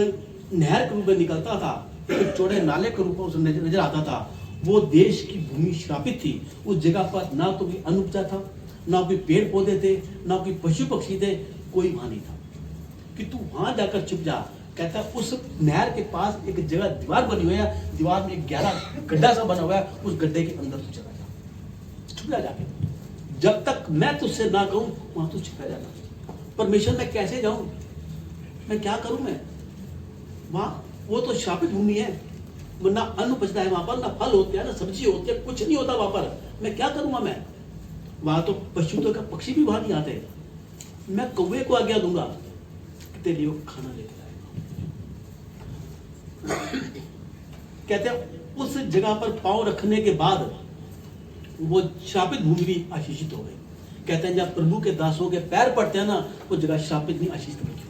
नहर के रूप में निकलता था, एक चौड़े नाले के रूप में उसे नजर आता था, वो देश की भूमि श्रापित थी। उस जगह पर ना तो कोई अन्न उपजा था, ना कोई पेड़ पौधे थे, ना कोई पशु पक्षी थे, कोई वहां नहीं था कि तू वहां जाकर छुप जा। कहता उस नहर के पास एक जगह दीवार बनी हुई है, दीवार में एक गहरा गड्ढा सा बना हुआ है, उस गड्ढे के अंदर तू चला जा, छुप जा जाके, जब तक मैं तुझसे ना कहूं वहां तू छुपा जाना। परमेश्वर मैं कैसे जाऊं, मैं क्या करूं, मैं वहां, वो तो श्रापित भूमि है, ना अन्न उपजता है वहां पर, ना फल होते हैं, ना सब्जी होती है, कुछ नहीं होता वहां पर, मैं क्या करूंगा? मैं वहां तो पशु तो का पक्षी भी वहां नहीं आते। मैं कौवे को आज्ञा दूंगा कि तेरे लिए खाना लेकर आएगा। कहते हैं उस जगह पर पांव रखने के बाद वो श्रापित भूमि भी आशीषित हो गई। कहते हैं जब प्रभु के दासों के पैर पड़ते हैं ना, वो जगह श्रापित नहीं आशीषित होती,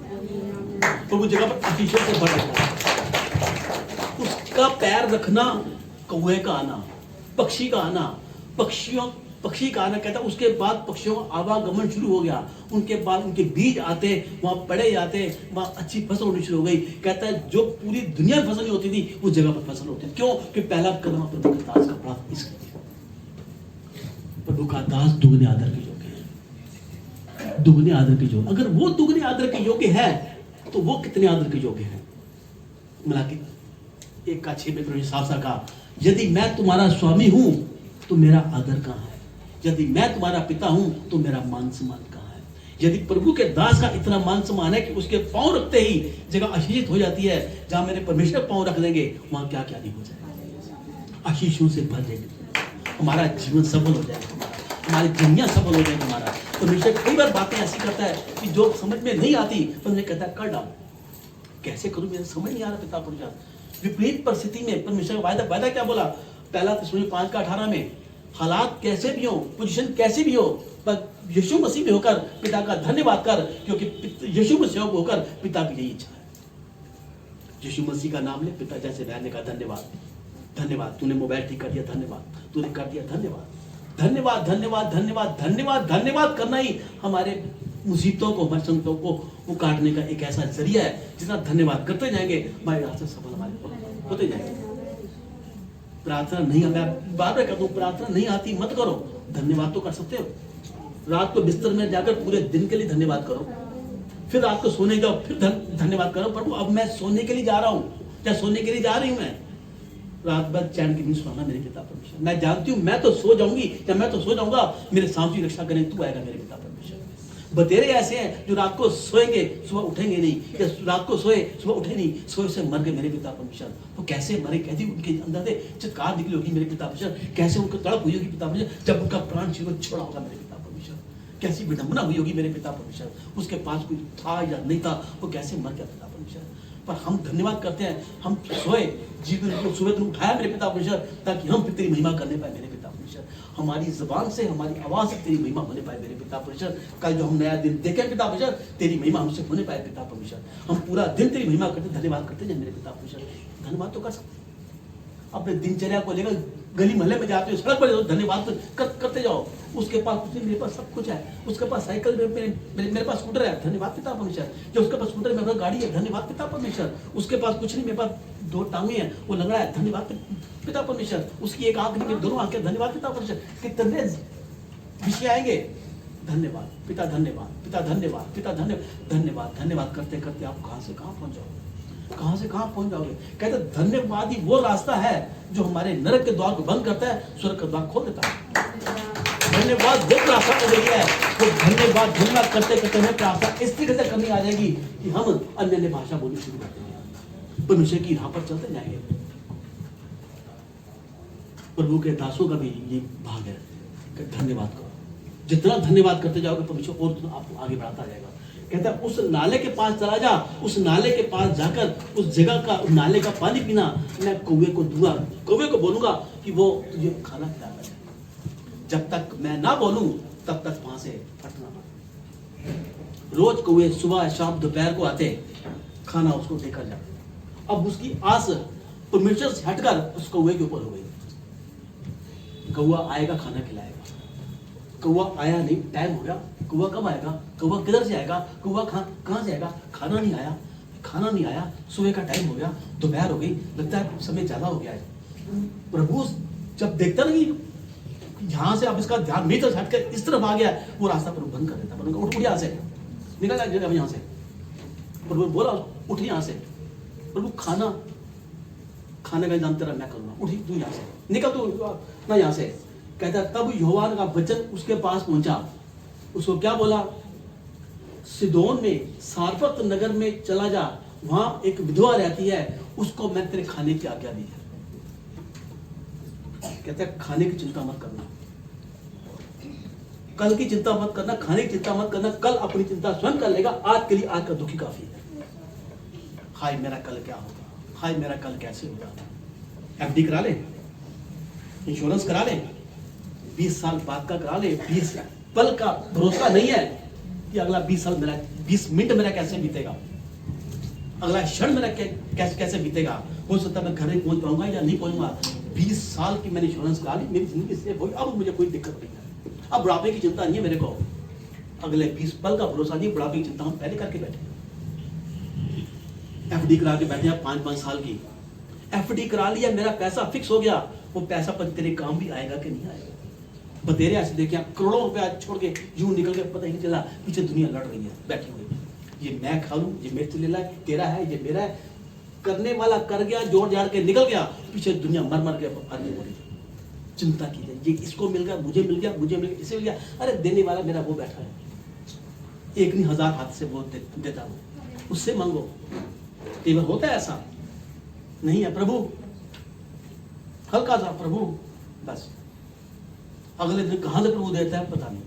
तो वो जगह पर आशीषों से भर जाता है। उसका पैर रखना, कौवे का आना, पक्षी का आना, पक्षी का आना, कहता उसके बाद पक्षियों का आवागमन शुरू हो गया। उनके बाद उनके बीज आते, वहां पड़े जाते, वहां अच्छी फसल होनी शुरू हो गई। कहता है जो पूरी दुनिया में फसल नहीं होती थी उस जगह पर फसल होती थी। क्यों? कि पहला कदम प्रभु के दास का पड़ा इसलिए। प्रभु का दास दुगने आदर के योग्य है, दुगने आदर के योग्य। अगर वो दुगने आदर के योग्य है तो वो कितने आदर के योग्य है? मलाकी 1:6 में प्रभु साफ सा कहा, यदि मैं तुम्हारा स्वामी हूं तो मेरा आदर कहां है? यदि मैं तुम्हारा पिता हूं तो मेरा मान सम्मान कहां है? यदि प्रभु के दास का इतना मान सम्मान है कि उसके पांव रखते ही जगह आशीषित हो जाती है, जहां मेरे परमेश्वर पांव रख देंगे वहां क्या क्या नहीं हो जाएगा, आशीषों से भर जाएंगे, हमारा जीवन सफल हो जाएगा, हमारी दुनिया सफल हो जाएगी। हमारा परमेश्वर कई बार बातें ऐसी करता है कि जो समझ में नहीं आती, परमेश्वर कहता है कर डाल। कैसे करूं, मुझे समझ नहीं आ रहा पिता परमेश्वर। विपरीत परिस्थिति में परमेश्वर का वायदा क्या बोला? पहला तिस्सलुनीके 5:18 में, हालात कैसे भी हो, पोजीशन कैसे भी हो, पर यीशु मसीह में होकर पिता का धन्यवाद कर, क्योंकि यीशु मसीह होकर पिता की यही इच्छा है। यीशु मसीह का नाम ले, पिता जैसे रहने का धन्यवाद, धन्यवाद, तूने मोबाइल ठीक कर दिया, धन्यवाद, तूने कर दिया, धन्यवाद, धन्यवाद, धन्यवाद, धन्यवाद, धन्यवाद, धन्यवाद करना ही हमारे मुसीबतों को, हमारे संकटों को वो काटने का एक ऐसा जरिया है। जितना धन्यवाद करते जाएंगे हमारे रास्ते सफल हमारे होते जाएंगे। प्रार्थना नहीं, मैं बार बार कहता हूं, प्रार्थना नहीं आती मत करो, धन्यवाद तो कर सकते हो। रात को बिस्तर में जाकर पूरे दिन के लिए धन्यवाद करो, फिर रात को सोने जाओ, फिर धन्यवाद करो, प्रभु अब मैं सोने के लिए जा रहा हूं या सोने के लिए जा रही हूं, मैं रात भर चैन की नींद सुनाना मेरे पिता परमेश्वर। मैं जानती हूं मैं तो सो जाऊंगी या मैं तो सो जाऊंगा, मेरे सांस की रक्षा करें तू आएगा मेरे पिता परमेश्वर। बतेरे ऐसे हैं जो रात को सोएंगे सुबह उठेंगे नहीं, या रात को सोए सुबह उठे नहीं, सोए से मर गए मेरे पिता परमेश्वर। वो कैसे मरे? कहती उनके अंदर से चित्कार निकली होगी मेरे पिता परमेश्वर, कैसे उनको तड़प हुई होगी पिता परमेश्वर जब उनका प्राण जीवन छोड़ा होगा मेरे पिता परमेश्वर, कैसी विडंबना हुई होगी मेरे पिता परमेश्वर। उसके पास कोई था या नहीं था, वो कैसे मर गया पिता परमेश्वर। पर हम धन्यवाद करते हैं, हम सोए, जीवन सुबह तुम उठाया मेरे पिता परमेश्वर, ताकि हम तेरी महिमा करने पाए मेरे पिता परमेश्वर। हमारी जुबान से, हमारी आवाज से तेरी महिमा होने पाए मेरे पिता परमेश्वर। कल जो हम नया दिन देखें पिता परमेश्वर, तेरी महिमा हमसे होने पाए पिता परमेश्वर। हम पूरा दिन तेरी महिमा करते, धन्यवाद करते हैं मेरे पिता परमेश्वर। धन्यवाद तो कर सकते, अपने दिनचर्या को लेकर गली मोहल्ले में जाते हो, सड़क पर धन्यवाद करते जाओ। उसके पास कुछ नहीं, मेरे पास सब कुछ है। उसके पास साइकिल, मेरे पास स्कूटर है, धन्यवाद पिता परमेश्वर। जो उसके पास स्कूटर, मेरे पास गाड़ी है, धन्यवाद पिता परमेश्वर। उसके पास कुछ नहीं, मेरे पास 2 टांगे हैं, वो लंगड़ा है, धन्यवाद पिता परमेश्वर। उसकी एक आंख नहीं, दोनों आंखें, धन्यवाद पिता परमेश्वर। कितने विषय आएंगे धन्यवाद पिता, धन्यवाद पिता, धन्यवाद पिता, धन्यवाद धन्यवाद करते करते आप कहां से कहां पहुंच जाओगे, कहां से कहां पहुंच जाओगे। कहते धन्यवाद ही वो रास्ता है जो हमारे नरक के द्वार को बंद करता है, स्वर्ग का द्वार खोल देता है। धन्यवाद वो प्रार्थना हो गई है, तो धन्यवाद करते करते हमें प्रार्थना इस तरीके से करनी आ जाएगी कि हम अन्य भाषा बोलनी शुरू कर देंगे, परमेश्वर की राह पर चलते जाएंगे। प्रभु के दासों का भी ये भाग है कि धन्यवाद करो। जितना धन्यवाद करते जाओगे परमेश्वर और आपको आगे बढ़ाता जाएगा। कहता है उस नाले के पास चला जा, उस नाले के पास जाकर उस जगह का नाले का पानी पीना, मैं कौवे को दूंगा, कौवे को बोलूंगा कि वो तुझे खाना खिलाएगा। जब तक मैं ना बोलूं तब तक वहां से हटना मत। रोज कौवे सुबह शाम दोपहर को आते, खाना उसको देकर जाते। अब उसकी आस परमेश्वर से हटकर उस कौवे के ऊपर हो गई। कौवा आएगा खाना खिलाएगा, कौवा आया नहीं, टाइम हो गया, कौवा कब आएगा, कौवा किधर से आएगा, कौवा कहां से आएगा, खाना नहीं आया, खाना नहीं आया, सुबह का टाइम हो गया, दोपहर हो गई, लगता है समय ज्यादा हो गया है। प्रभु जब देखता नहीं यहां से अब इसका ध्यान मेरी तरफ हटकर इस तरफ आ गया, वो रास्ता प्रभु बंद कर देता, उठ यहां से, निकल जाएगा यहां से। प्रभु बोला उठ यहां से, प्रभु खाने का इंतजाम तेरा मैं करूंगा, उठ तू यहां से, निकल तू ना यहां से। कहता तब यहोवा का वचन उसके पास पहुंचा, उसको क्या बोला, सिदोन में सारफत नगर में चला जा, वहां एक विधवा रहती है, उसको मैं तेरे खाने की आज्ञा दी है। कहता है खाने की चिंता मत करना, कल की चिंता मत करना, खाने की चिंता मत करना, कल अपनी चिंता स्वयं कर लेगा, आज के लिए आज का दुखी काफी है। हाय मेरा कल क्या होगा, हाय मेरा कल कैसे होगा। एफडी करा ले, इंश्योरेंस करा ले, 20 साल बाद का करा ले, 20 पल का भरोसा नहीं है कि अगला 20 साल मेरा, 20 मिनट मेरा कैसे बीतेगा, अगला क्षण मेरा कैसे बीतेगा। हो सकता है मैं घर में पहुंच पाऊंगा या नहीं पहुंचूंगा। 20 साल की मैंने इंश्योरेंस करा ली, मेरी जिंदगी से अब मुझे कोई दिक्कत नहीं है, अब बुढ़ापे की चिंता नहीं है मेरे को, अगले 20 पल का भरोसा नहीं, बुढ़ापे की चिंता हम पहले करके बैठे। एफडी करा के बैठे 5-5 साल की एफडी करा लिया, मेरा पैसा फिक्स हो गया, वो पैसा पर तेरे काम भी आएगा कि नहीं आएगा। बतेरे ऐसे देखे करोड़ों रुपया छोड़ के यूं निकल के, पता ही नहीं चला पीछे दुनिया लड़ रही है बैठी हुई, ये मैं खा लूं, ये मेरे से ले ला, तेरा है, ये मेरा है, करने वाला कर गया, जोड़ जाड़ के निकल गया, पीछे दुनिया मर के आदमी हो रही है। चिंता कीजिए, ये इसको मिल गया, मुझे मिल गया, मुझे मिल गया, इसे मिल गया, अरे देने वाला मेरा वो बैठा है, एक नहीं 1000 हाथ से वो देता हूं, उससे मांगो। कई बार होता है ऐसा, नहीं है प्रभु, हल्का सा प्रभु, बस अगले दिन कहां से प्रभु देता है पता नहीं,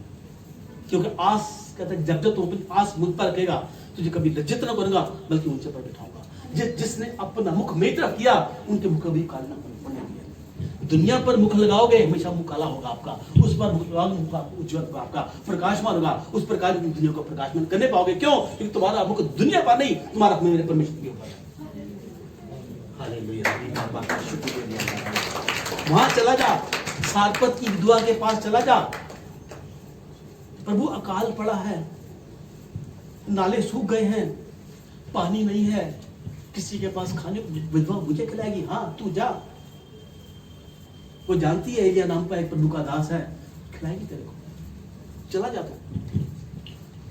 क्योंकि आस कहता है जब तक तुम आस मुझ पर रखेगा तुझे कभी लज्जित न करूंगा बल्कि ऊंचे पर बिठाऊंगा। जिसने अपना मुख मेरी तरफ किया उनके मुख कभी काला न पड़ने दिया। दुनिया पर मुख लगाओगे हमेशा मुख काला होगा आपका, उस पर मुख लगाओगे मुख उज्जवल होगा आपका, प्रकाशमान होगा, उस प्रकार की दुनिया को प्रकाशमान करने पाओगे। क्यों? क्योंकि तुम्हारा मुख दुनिया पर नहीं, तुम्हारा मेरे परमेश्वर के ऊपर है। हालेलुया, शुक्रिया। वहां चला जा, सारपत की विधवा के पास चला जा। प्रभु अकाल पड़ा है, नाले सूख गए हैं, पानी नहीं है, किसी के पास खाने, विधवा मुझे खिलाएगी, हाँ तू जा। वो जानती है एलिया नाम का एक प्रभु का दास है, खिलाएगी तेरे को, चला जा तू।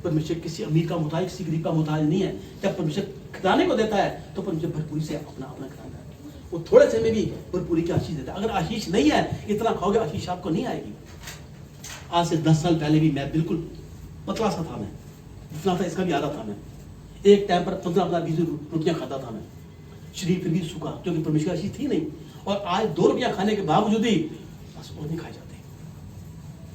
परमेश्वर किसी अमीर का मोहताज, किसी गरीब का मोहताज नहीं है। जब परमेश्वर खिलाने को देता है तो परमेश्वर भरपूरी से अपना खिलाता है। वो थोड़े से में भी भरपूरी की आशीष देता है। अगर आशीष नहीं है, इतना खाओगे आशीष आपको नहीं आएगी। आज से 10 साल पहले भी मैं बिल्कुल पतला सा था, मैं इतना था, इसका भी आधा था। मैं एक टाइम पर 15-20 रोटियां खाता था मैं, शरीर फिर भी सूखा, क्योंकि परमेश्वर आशीष थी नहीं। और आज 2 रुपया खाने के बावजूद ही बस और नहीं खाए जाते।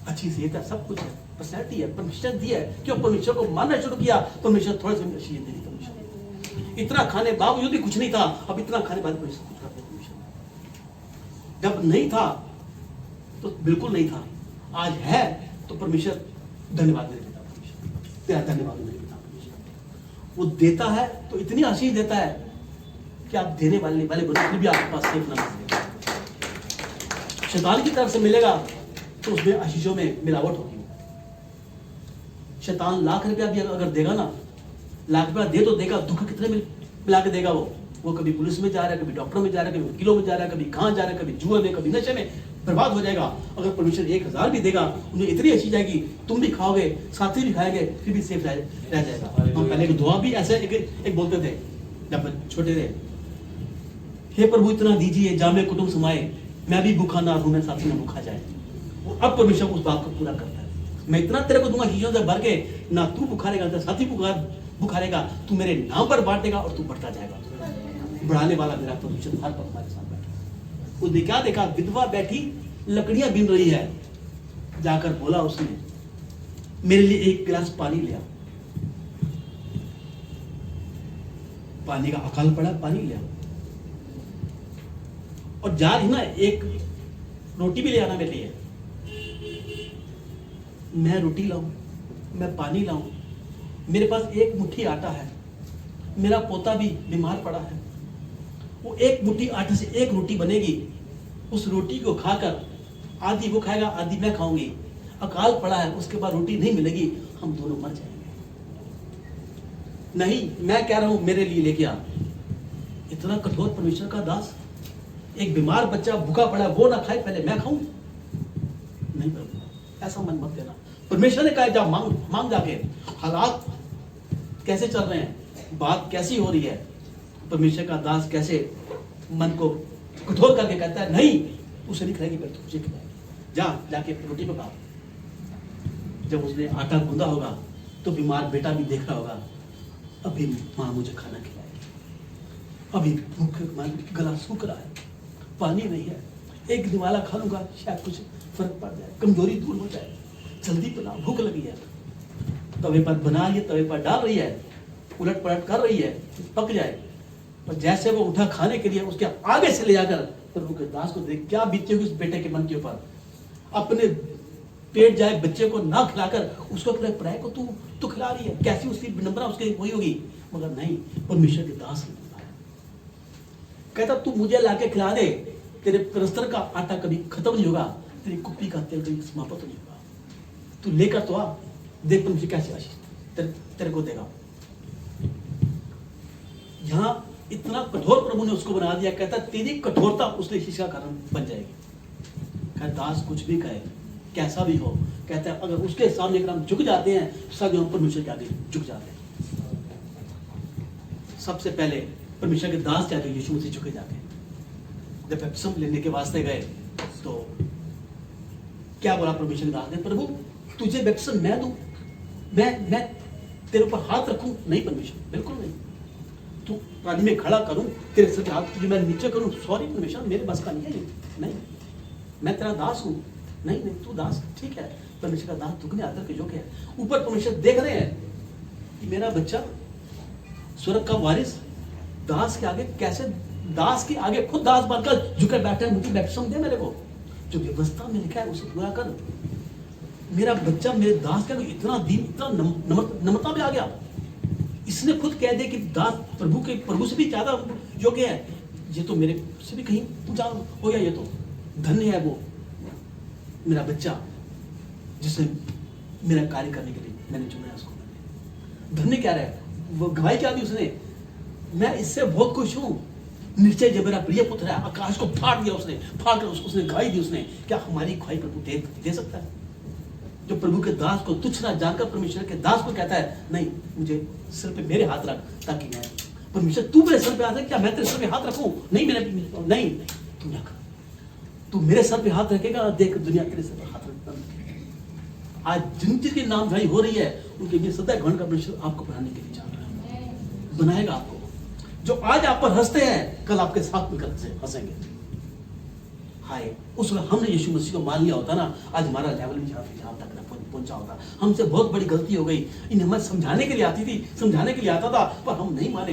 अच्छी सेहत है, सब कुछ है, पर्सनैलिटी है, परमेश्वर दी है। क्यों? परमेश्वर को मानना शुरू किया, परमेश्वर थोड़े से आशीष दे दी। परमेश्वर इतना खाने बावजूद भी कुछ नहीं था, अब इतना खाने बाद परमेश्वर कुछ करते। परमेश्वर जब नहीं था तो बिल्कुल नहीं था, आज है तो परमेश्वर धन्यवाद मेरे पिता परमेश्वर, तेरा धन्यवाद मेरे पिता परमेश्वर। वो देता है तो इतनी आशीष देता है कि आप देने वाले बनो भी आपके पास सेफ ना मिले। शैतान की तरफ से मिलेगा तो उसमें आशीषों में मिलावट होगी। शैतान $1,00,000 भी अगर देगा ना, $1,00,000 दे तो देगा, दुख कितने मिला के देगा। वो कभी पुलिस में जा रहा है, कभी डॉक्टर में जा रहा है, कभी वकीलों में जा रहा है, कभी कहां जा रहा है, कभी जुए में, कभी नशे में, बर्बाद हो जाएगा। अगर परमेश्वर 1000 भी देगा, उन्हें इतनी अच्छी जाएगी, तुम भी खाओगे, साथी भी खाएंगे, फिर भी सेफ रह जाएगा। हम पहले एक दुआ भी ऐसे एक बोलते थे जब छोटे थे, हे प्रभु इतना दीजिए जामे कुटुंब समाए, मैं भी भूखा ना रहूं, मैं साथी ना भूखा जाए। वो अब परमेश्वर उस बात को पूरा करता है। मैं इतना तेरे को दूंगा चीजों से भर के, ना तू भूखा रहेगा ना साथी भूखा रहेगा, तू मेरे नाम पर बांटेगा और तू बढ़ता जाएगा। बढ़ाने वाला मेरा परमेश्वर हर पल हमारे साथ बैठा। उसने क्या देखा, विधवा बैठी लकड़ियां बीन रही है, जाकर बोला उसने, मेरे लिए एक गिलास पानी ले आ। पानी का अकाल पड़ा, पानी ले आ। और जा रही ना, एक रोटी भी ले आना मेरे लिए। मैं रोटी लाऊं, मैं पानी लाऊं, मेरे पास एक मुट्ठी आटा है, मेरा पोता भी बीमार पड़ा है, वो एक मुट्ठी आटे से एक रोटी बनेगी, उस रोटी को खाकर आधी वो खाएगा, आधी मैं खाऊंगी। अकाल पड़ा है, उसके बाद रोटी नहीं मिलेगी, हम दोनों मर जाएंगे। नहीं, मैं कह रहा हूं मेरे लिए लेके आ। इतना कठोर परमेश्वर का दास, एक बीमार बच्चा भूखा पड़ा है, वो ना खाए, पहले मैं खाऊं? नहीं प्रभु, ऐसा मन मत देना। परमेश्वर ने कहा जा मांग जाके। हालात कैसे चल रहे हैं, बात कैसी हो रही है, परमेश्वर का दास कैसे मन को कठोर करके कहता है, नहीं उसे नहीं खिलाएगी, पहले तुझे खिलाएगी, जाके रोटी पका। जब उसने आटा गूंदा होगा तो बीमार बेटा भी देख रहा होगा, अभी माँ मुझे खाना खिलाएगी, अभी भूख गला सूख रहा है, पानी नहीं है, एक निवाला खा लूंगा शायद कुछ फर्क पड़ जाए, कमजोरी दूर हो जाए, जल्दी बनाओ, भूख लगी है। तवे पर बना रही है, तवे पर डाल रही है, उलट पलट कर रही है, पक जाए। और जैसे वो उठा खाने के लिए, उसके आगे से ले जाकर प्रभु के दास को देख क्या बीती होगी उस बेटे के मन के ऊपर। अपने पेट जाए बच्चे को ना खिलाकर उसको पराये को तू खिला रही है, कैसी उसकी विनम्रता उसकी वही होगी। मगर नहीं, परमेश्वर के दास ने कहता तू मुझे लाके खिला दे, तेरे प्रस्तर का आटा कभी खत्म नहीं होगा, तेरी कुप्पी का तेल कभी समाप्त नहीं होगा, तू लेकर तो आ, देख तुम मुझे कैसे आशीष तेरे को देगा। यहां इतना कठोर प्रभु ने उसको बना दिया, कहता तेरी कठोरता उसने शिक्षा का कारण बन जाएगी। कहता दास कुछ भी कहे, कैसा भी हो, कहता है अगर उसके सामने अगर हम झुक जाते हैं, सब हम परमेश्वर के आगे झुक जाते हैं। सबसे पहले परमेश्वर के दास जाके यीशु मसीह झुके जाके जब बपतिस्मा लेने के वास्ते गए तो क्या बोला परमेश्वर के दास ने, प्रभु तुझे बपतिस्मा मैं दूं, मैं तेरे ऊपर हाथ रखूं? नहीं परमेश्वर, बिल्कुल नहीं। तू पानी में खड़ा करूं, तेरे सर पे हाथ तुझे मैं नीचे करूं? सॉरी परमेश्वर, मेरे बस का नहीं है, नहीं, मैं तेरा दास हूं। नहीं नहीं, तू दास ठीक है, परमेश्वर का दास झुकने आदर के योग्य है। ऊपर परमेश्वर देख रहे हैं कि मेरा बच्चा स्वर्ग का वारिस दास के आगे कैसे, दास के आगे खुद दास बनकर झुके बैठे हैं, मुझे बपतिस्मा दे मेरे को, जो व्यवस्था में लिखा है उसे पूरा कर। मेरा बच्चा मेरे दास का इतना दीन, इतना नम्रता में आ गया, इसने खुद कह दिया कि दास प्रभु से भी ज्यादा योग्य है, ये तो मेरे से भी कहीं ऊंचा हो गया, ये तो धन्य है वो मेरा बच्चा जिसने मेरा कार्य करने के लिए मैंने चुना उसको। धन्य क्या रहा है, वो गवाही क्या दी उसने, मैं इससे बहुत खुश हूं, निश्चय जो मेरा प्रिय पुत्र है। आकाश को फाड़ दिया उसने, फाड़ कर उसने गवाही दी उसने। क्या हमारी गवाही प्रभु दे सकता है? जो प्रभु के दास को तुच्छ ना जानकर परमेश्वर के दास को कहता है, नहीं मुझे सिर पे मेरे हाथ रख, ताकि मैं परमेश्वर तू मेरे सर पे हाथ रख, क्या मैं तेरे सर पे हाथ रखूं? नहीं, नहीं तू रख, तू मेरे सर पे हाथ रखेगा, देख दुनिया तेरे सर पे हाथ रखता। आज जिन जिनकी नामधराई हो रही है उनके लिए सदा घमंड का परमेश्वर आपको बनाने के लिए चाह रहा है, बनाएगा आपको। जो आज आप पर हंसते हैं कल आपके साथ मिलकर हंसेंगे। हाय, उस वक्त हमने यीशु मसीह को मान लिया होता ना, आज हमारा लेवल भी जहां तक पहुंचा होता। हमसे बहुत बड़ी गलती हो गई, इन्हें हमें समझाने के लिए आती थी, समझाने के लिए आता था, पर हम नहीं माने।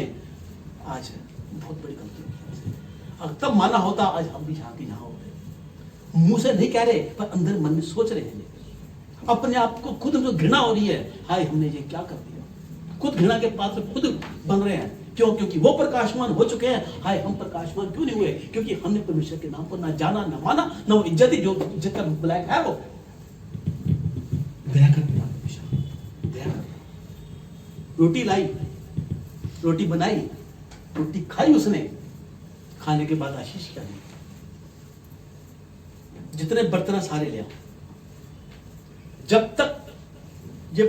आज बहुत बड़ी गलती हो गई, अगर तब माना होता आज हम भी जहां के जहां होते। मुंह से नहीं कह रहे पर अंदर मन में सोच रहे हैं, अपने आप को खुद जो घृणा हो रही है, हाय हमने ये क्या कर दिया। खुद घृणा के पात्र खुद बन रहे हैं, क्यों? क्योंकि वो प्रकाशमान हो चुके हैं। हाय हम प्रकाशमान क्यों नहीं हुए? क्योंकि हमने परमेश्वर के नाम को ना जाना, ना माना, ना वो इज्जत जो इज्जत का ब्लैक है वो दया कर, दया कर। रोटी लाई, रोटी बनाई, रोटी खाई उसने, खाने के बाद आशीष क्या दी। जितने बर्तन है सारे ले आओ। जब तक ये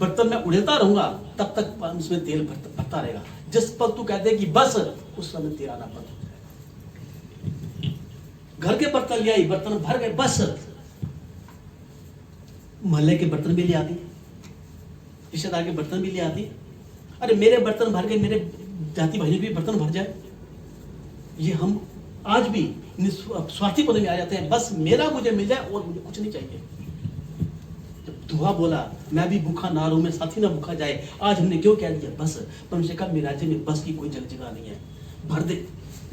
बर्तन में उड़ेलता रहूंगा तब तक उसमें तेल भरता रहेगा। जिस पल तू कहते हैं कि बस, उस समय तेल आना बंद हो जाए। घर के बर्तन ले आई, बर्तन भर गए, बस। मोहल्ले के बर्तन भी ले आती, रिश्तेदार के बर्तन भी ले आती। अरे मेरे बर्तन भर गए, मेरे जाति भाई के भी बर्तन भर जाए। ये हम आज भी स्वार्थी पद में आ जाते हैं, बस मेरा मुझे मिल जाए और मुझे कुछ नहीं चाहिए। जब दुआ बोला मैं भी भूखा ना रहूं, मैं साथी ना भूखा जाए, आज हमने क्यों कह दिया बस? परमेश्वर का मेरे राज्य में बस की कोई जगह नहीं है। भर दे,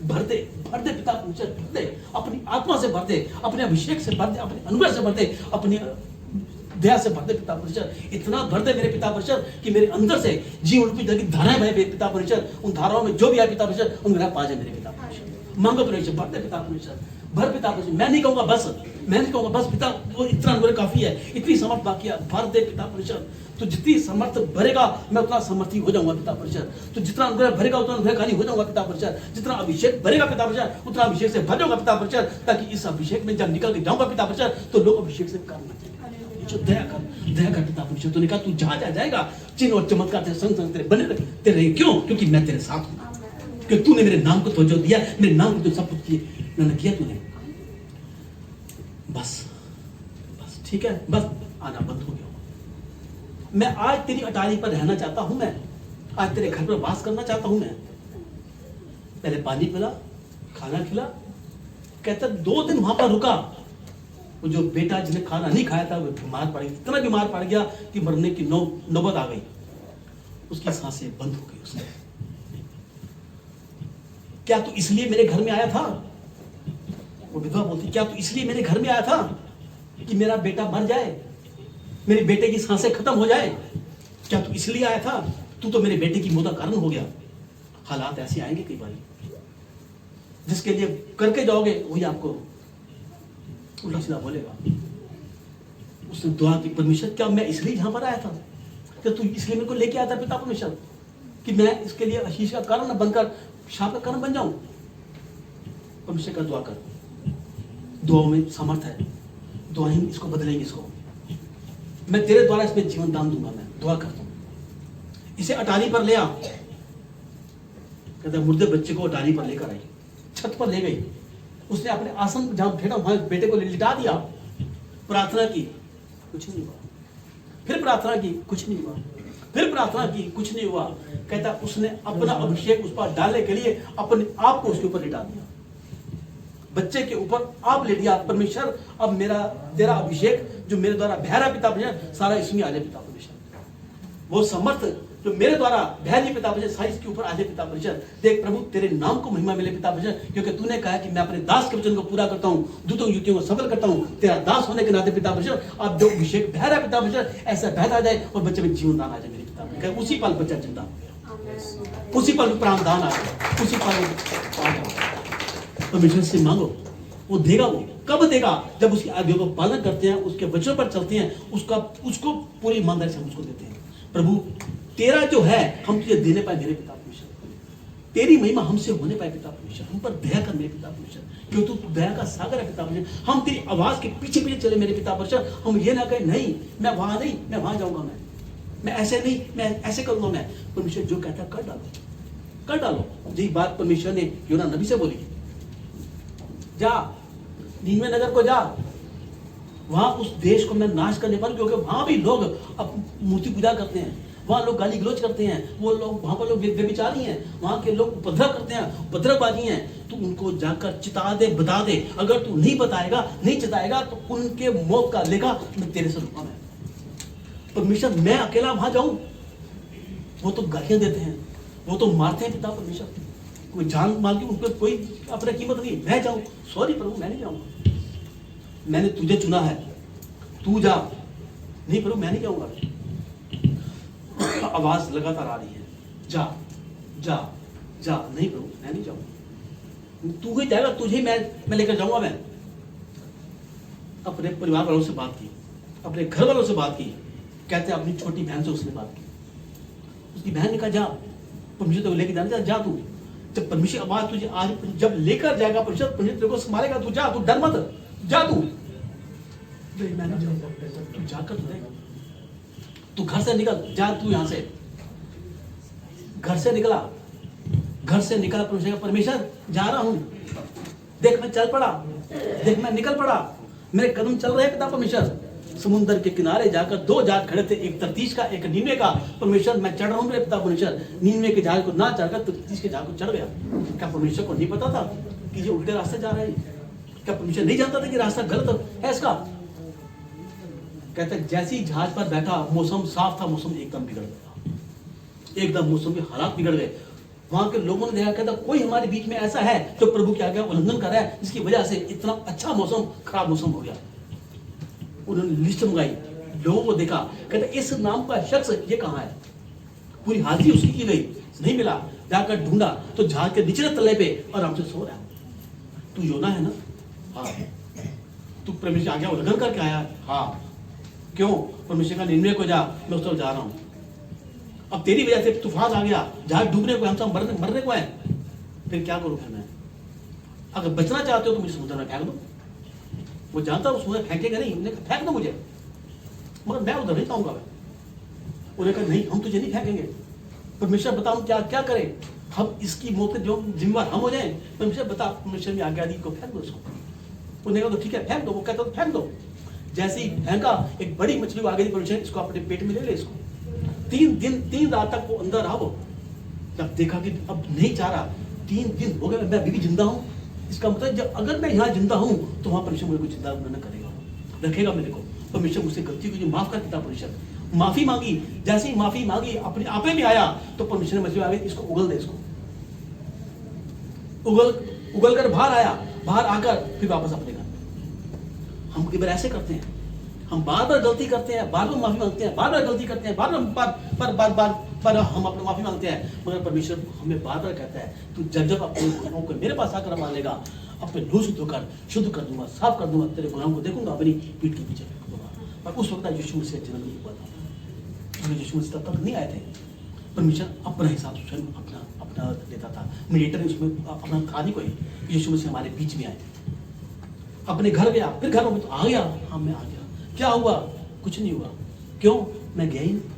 भर दे, भर दे पिता परमेश्वर, भर दे, अपनी आत्मा से भर दे, अपने अभिषेक से भर दे, अपने अनुग्रह से भर दे, अपनी दया से भर दे पिता परमेश्वर। इतना भर दे मेरे पिता परमेश्वर कि मेरे अंदर से जीवन रूपी जल की धाराएं बहे पिता परमेश्वर। उन धाराओं में जो भी आए पिता परमेश्वर, उन ग्रह पा जाए मेरे पिता परमेश्वर। मांगो परमेश्वर, भर दे पिता परमेश्वर, भर पिता परमेश्वर। मैं नहीं कहूंगा बस, मैं नहीं कहूंगा बस पिता, वो इतना अनुग्रह काफी है, इतनी समर्थ बाकी है। भर दे पिता परमेश्वर। तो जितनी समर्थ भरेगा मैं उतना समर्थी हो जाऊंगा पिता परमेश्वर। तो जितना अनुग्रह भरेगा उतना अनुग्रहकारी हो जाऊंगा पिता परमेश्वर। जितना अभिषेक भरेगा पिता परमेश्वर उतना अभिषेक से भर जाऊंगा पिता परमेश्वर, ताकि इस अभिषेक में जब निकल के जाऊंगा पिता परमेश्वर तो लोग अभिषेक से करना जो दया कर पिता परमेश्वर। तूने कहा तू जहां जाएगा चिन्ह और चमत्कार तेरे संग संग तेरे बने रहे, तेरे क्यों? क्योंकि मैं तेरे साथ हूं, क्योंकि तूने मेरे नाम को तवज्जो दिया, मेरे नाम को तो सब कुछ किया तूने। बस बस ठीक है, बस आना बंद हो गया। मैं आज तेरी अटारी पर रहना चाहता हूं, मैं आज तेरे घर पर वास करना चाहता हूं। मैं पहले पानी पिला, खाना खिला। कहता 2 दिन वहां पर रुका। वो जो बेटा जिसने खाना नहीं खाया था वो बीमार पड़ गया, इतना बीमार पड़ गया कि मरने की नौबत आ गई। उसकी सांसें बंद हो गई। उसने क्या तू इसलिए मेरे घर में आया था? वो विधवा बोलती क्या तू इसलिए मेरे घर में आया था कि मेरा बेटा मर जाए, मेरे बेटे की सांसें खत्म हो जाए? क्या तू इसलिए आया था? तू तो मेरे बेटे की मौत का कारण हो गया। हालात ऐसे आएंगे कई बार, जिसके लिए करके जाओगे वही आपको उल्टा सीधा बोलेगा। उसने दुआ की, परमेश्वर क्या मैं इसलिए यहां पर आया था? क्या तू इसलिए मेरे को लेके आया था पिता परमेश्वर कि मैं इसके लिए आशीष का कारण न बनकर शाप का कारण बन जाऊं? परमेश्वर का दुआ कर, दुआ में सामर्थ है, दुआ ही इसको बदलेंगे। इसको मैं तेरे द्वारा इसमें जीवन दान दूंगा। मैं दुआ करता हूं, इसे अटारी पर ले आ। कहते मुर्दे बच्चे को अटारी पर लेकर आई, छत पर ले गई। उसने अपने आसन जहां बैठा वहां बेटे को लिटा दिया। प्रार्थना की, कुछ नहीं हुआ। फिर प्रार्थना की, कुछ नहीं हुआ। फिर प्रार्थना की, कुछ नहीं हुआ। कहता उसने अपना अभिषेक उस पर डालने के लिए अपने आप को उसके ऊपर लिटा दिया, बच्चे के ऊपर आप ले लिया। परमेश्वर अब मेरा तेरा अभिषेक जो मेरे द्वारा बह रहा पिता परमेश्वर सारा इसमें आ जाए पिता परमेश्वर। वो समर्थ जो मेरे द्वारा बह रही पिता परमेश्वर सारी इसके ऊपर आ जाए पिता परमेश्वर। देख प्रभु तेरे नाम को महिमा मिले पिता परमेश्वर, क्योंकि तूने कहा कि मैं अपने दास के वचन को पूरा करता हूँ, दूतों युक्तियों को सफल करता हूँ। तेरा दास होने के नाते पिता परमेश्वर अब जो अभिषेक बह रहा पिता परमेश्वर ऐसा बहता जाए और बच्चे में जीवन दान आ जाए मेरे पिता परमेश्वर। उसी पल बच्चा जिंदा हो गया, उसी पल प्राण दान आ गया, उसी पल परमेश्वर से मांगो, वो देगा। वो कब देगा? जब उसकी आज्ञा को पालन करते हैं, उसके वचनों पर चलते हैं, उसको पूरी ईमानदारी से हम उसको देते हैं। प्रभु तेरा जो है हम तुझे देने पाए मेरे पिता परमेश्वर, तेरी महिमा हमसे होने पाए पिता परमेश्वर। हम पर दया कर मेरे पिता परमेश्वर, क्योंकि तू दया का सागर है पिता परमेश्वर। हम तेरी आवाज के पीछे पीछे चले मेरे पिता परमेश्वर। हम ये ना कहें नहीं मैं वहां नहीं, मैं वहां जाऊंगा, मैं ऐसे नहीं, मैं ऐसे करूंगा। मैं परमेश्वर जो कहता है कर डालो, कर डालो। यही बात परमेश्वर ने योना नबी से बोली, जा नीनवे नगर को जा, वहां उस देश को मैं नाश करने पर, क्योंकि वहां भी लोग अब मूर्ति पूजा करते हैं, वहां लोग गाली गलौज करते हैं, वो लोग वहां पर लोग व्यभिचारी हैं, वहां के लोग उपद्रव करते हैं, उपद्रवबाजी हैं। तू उनको जाकर चिता दे, बता दे। अगर तू नहीं बताएगा, नहीं चिताएगा तो उनके मौत का लेखा मैं तेरे से रुका। मैं परमेश्वर मैं अकेला वहां जाऊं? वो तो गालियां देते हैं, वो तो मारते हैं पिता परमेश्वर, कोई जान मार के उनको कोई अपनी कीमत नहीं। मैं जाऊं? सॉरी प्रभु मैं नहीं जाऊंगा, मैंने तुझे चुना है, तू जा। नहीं प्रभु मैं नहीं जाऊंगा। आवाज लगातार आ रही है, जा जा जा। नहीं प्रभु मैं नहीं जाऊंगा, तू ही जाएगा, तुझे मैं लेकर जाऊंगा। मैं अपने परिवार वालों से बात की, अपने घर वालों से बात की। कहते हैं अपनी छोटी बहन से उसने बात की। उसकी बहन ने कहा जा परमेश्वर तो लेके जाना, जा तू। जब परमेश्वर आवाज तुझे आज जब लेकर जाएगा परमेश्वर तेरे को संभालेगा, तू जा, तू डर मत, जा तू। मैं नहीं जाऊंगा, तू जाकर तो देख, तू घर से निकल, जा तू यहां से, घर से निकला, घर से निकला, परमेश्वर जा रहा हूं, देख मैं चल पड़ा, देख मैं निकल पड़ा, मेरे कदम चल रहे हैं पिता परमेश्वर। समुद्र के किनारे जाकर दो जहाज खड़े थे, एक तर्तीश का एक नीनवे का। परमेश्वर मैं चढ़ रहा हूं मेरे पिता परमेश्वर, नीनवे के जहाज को ना चढ़कर तर्तीश के जहाज को चढ़ गया। क्या परमेश्वर को नहीं पता था कि ये उल्टे रास्ते जा रहे हैं? क्या परमेश्वर नहीं जानता था कि रास्ता गलत है इसका? कहते जैसे ही जहाज पर बैठा, मौसम साफ था, मौसम एकदम बिगड़ गया, एकदम मौसम के हालात बिगड़ गए। वहां के लोगों ने देखा, कहता कोई हमारे बीच में ऐसा है जो प्रभु के आगे उल्लंघन कर रहा है, जिसकी वजह से इतना अच्छा मौसम खराब मौसम हो गया। उन्होंने लिस्ट मंगाई, लोगों को देखा, कहते इस नाम का शख्स ये कहाँ है? पूरी हाजिरी उसकी की गई, नहीं मिला, जाकर ढूंढा तो जहाज के निचले तले पे आराम से सो रहा है। तू योना है ना? हाँ। तू परमेश्वर के आगे उल्लंघन करके आया? हाँ। क्यों? परमेश्वर का निन्वे को जा, मैं उस तरफ जा रहा हूं। अब तेरी वजह से तूफान आ गया, जहाज डूबने को, हम सब मरने को है, फिर क्या करूं? फिर मैं अगर बचना चाहते हो तो मुझे समुद्र में फेंक दो। वो जानता हूं समुद्र फेंकेगा नहीं, उन्होंने कहा फेंक दो मुझे, मगर मैं उधर नहीं जाऊंगा। उन्होंने कहा नहीं, हम तुझे नहीं फेंकेंगे। परमेश्वर बताओ क्या क्या करें, हम इसकी मौत के जो जिम्मेवार हम हो जाए। परमेश्वर बता, परमेश्वर ने आज्ञा दी को फेंक दो उसको। उन्होंने कहा तो ठीक है फेंक दो। वो कहता तो फेंक दो। जैसे ही फेंका, एक बड़ी मछली आ गई। परमेश्वर इसको अपने पेट में ले ले इसको। 3 रात तक वो अंदर रहा। वो जब देखा कि अब नहीं चाह रहा, 3 दिन हो गए, मैं अभी भी जिंदा हूं, इसका मतलब जब अगर मैं यहाँ जिंदा हूं तो वहां परमेश्वर मुझे को जिंदा न करेगा, रखेगा मेरे को। परमेश्वर मुझसे गलती को माफ कर देता। परमेश्वर माफी मांगी, जैसे ही माफी मांगी अपने आपे में आया तो परमेश्वर ने मछली आ गई, इसको उगल दे, इसको उगल कर बाहर आया। बाहर आकर फिर वापस अपने घर। हम कई बार ऐसे करते हैं, हम बार बार गलती करते हैं, बार बार माफी मांगते हैं, बार बार गलती करते हैं, बार बार हम अपने माफी मांगते हैं, मगर परमेश्वर हमें बार बार कहता है तू जब अपने गुनाहों को मेरे पास आकर मान लेगा, अपने लहू से धोकर शुद्ध कर दूंगा, साफ कर दूंगा, तेरे गुनाहों को देखूंगा, अपनी पीठ के पीछे फेंक दूंगा। पर उस वक्त यीशु मसीह जन्म नहीं हुआ था, यीशु मसीह तब तक नहीं आए थे। परमेश्वर अपना हिसाब से स्वयं अपना लेता था। मीडिएटर उसमें अपना था नहीं कोई। यीशु मसीह हमारे बीच में आए, अपने घर गया, फिर घर में तो आ गया। हाँ मैं आ गया। क्या हुआ? कुछ नहीं हुआ। क्यों? मैं गया ही नहीं।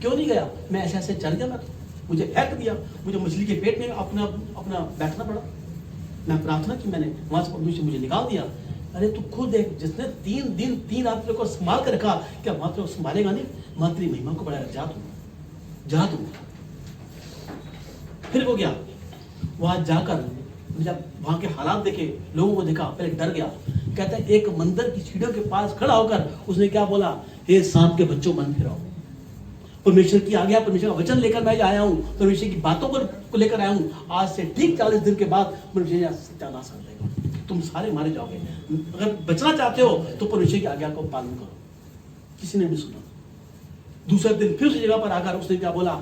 क्यों नहीं गया? मैं ऐसे ऐसे चल गया, मैं तो मुझे फेंक दिया, मुझे मछली के पेट में अपना बैठना पड़ा। मैं प्रार्थना की, मैंने वहां से परमेश्वर मुझे निकाल दिया। अरे तू खुद देख, जिसने 3 दिन 3 रात को संभाल कर रखा, क्या मात्र संभालेगा नहीं? मात्र महिमा को बढ़ाएगा। जा तू। फिर वो गया, वहां जाकर जब वहां के हालात देखे, लोगों को देखा, पहले डर गया। कहता है एक मंदिर की सीढ़ियों के पास खड़ा होकर उसने क्या बोला? हे सांप के बच्चों, मन फिराओ। परमेश्वर की आज्ञा, परमेश्वर का वचन लेकर मैं आया हूं, परमेश्वर की बातों को लेकर आया हूं। आज से ठीक 40 दिन के बाद परमेश्वर सत्यानाश कर देगा, तुम सारे मारे जाओगे। अगर बचना चाहते हो तो परमेश्वर की आज्ञा को पालन करो। किसी ने नहीं सुना। दूसरे दिन फिर उस जगह पर आकर उसने क्या बोला?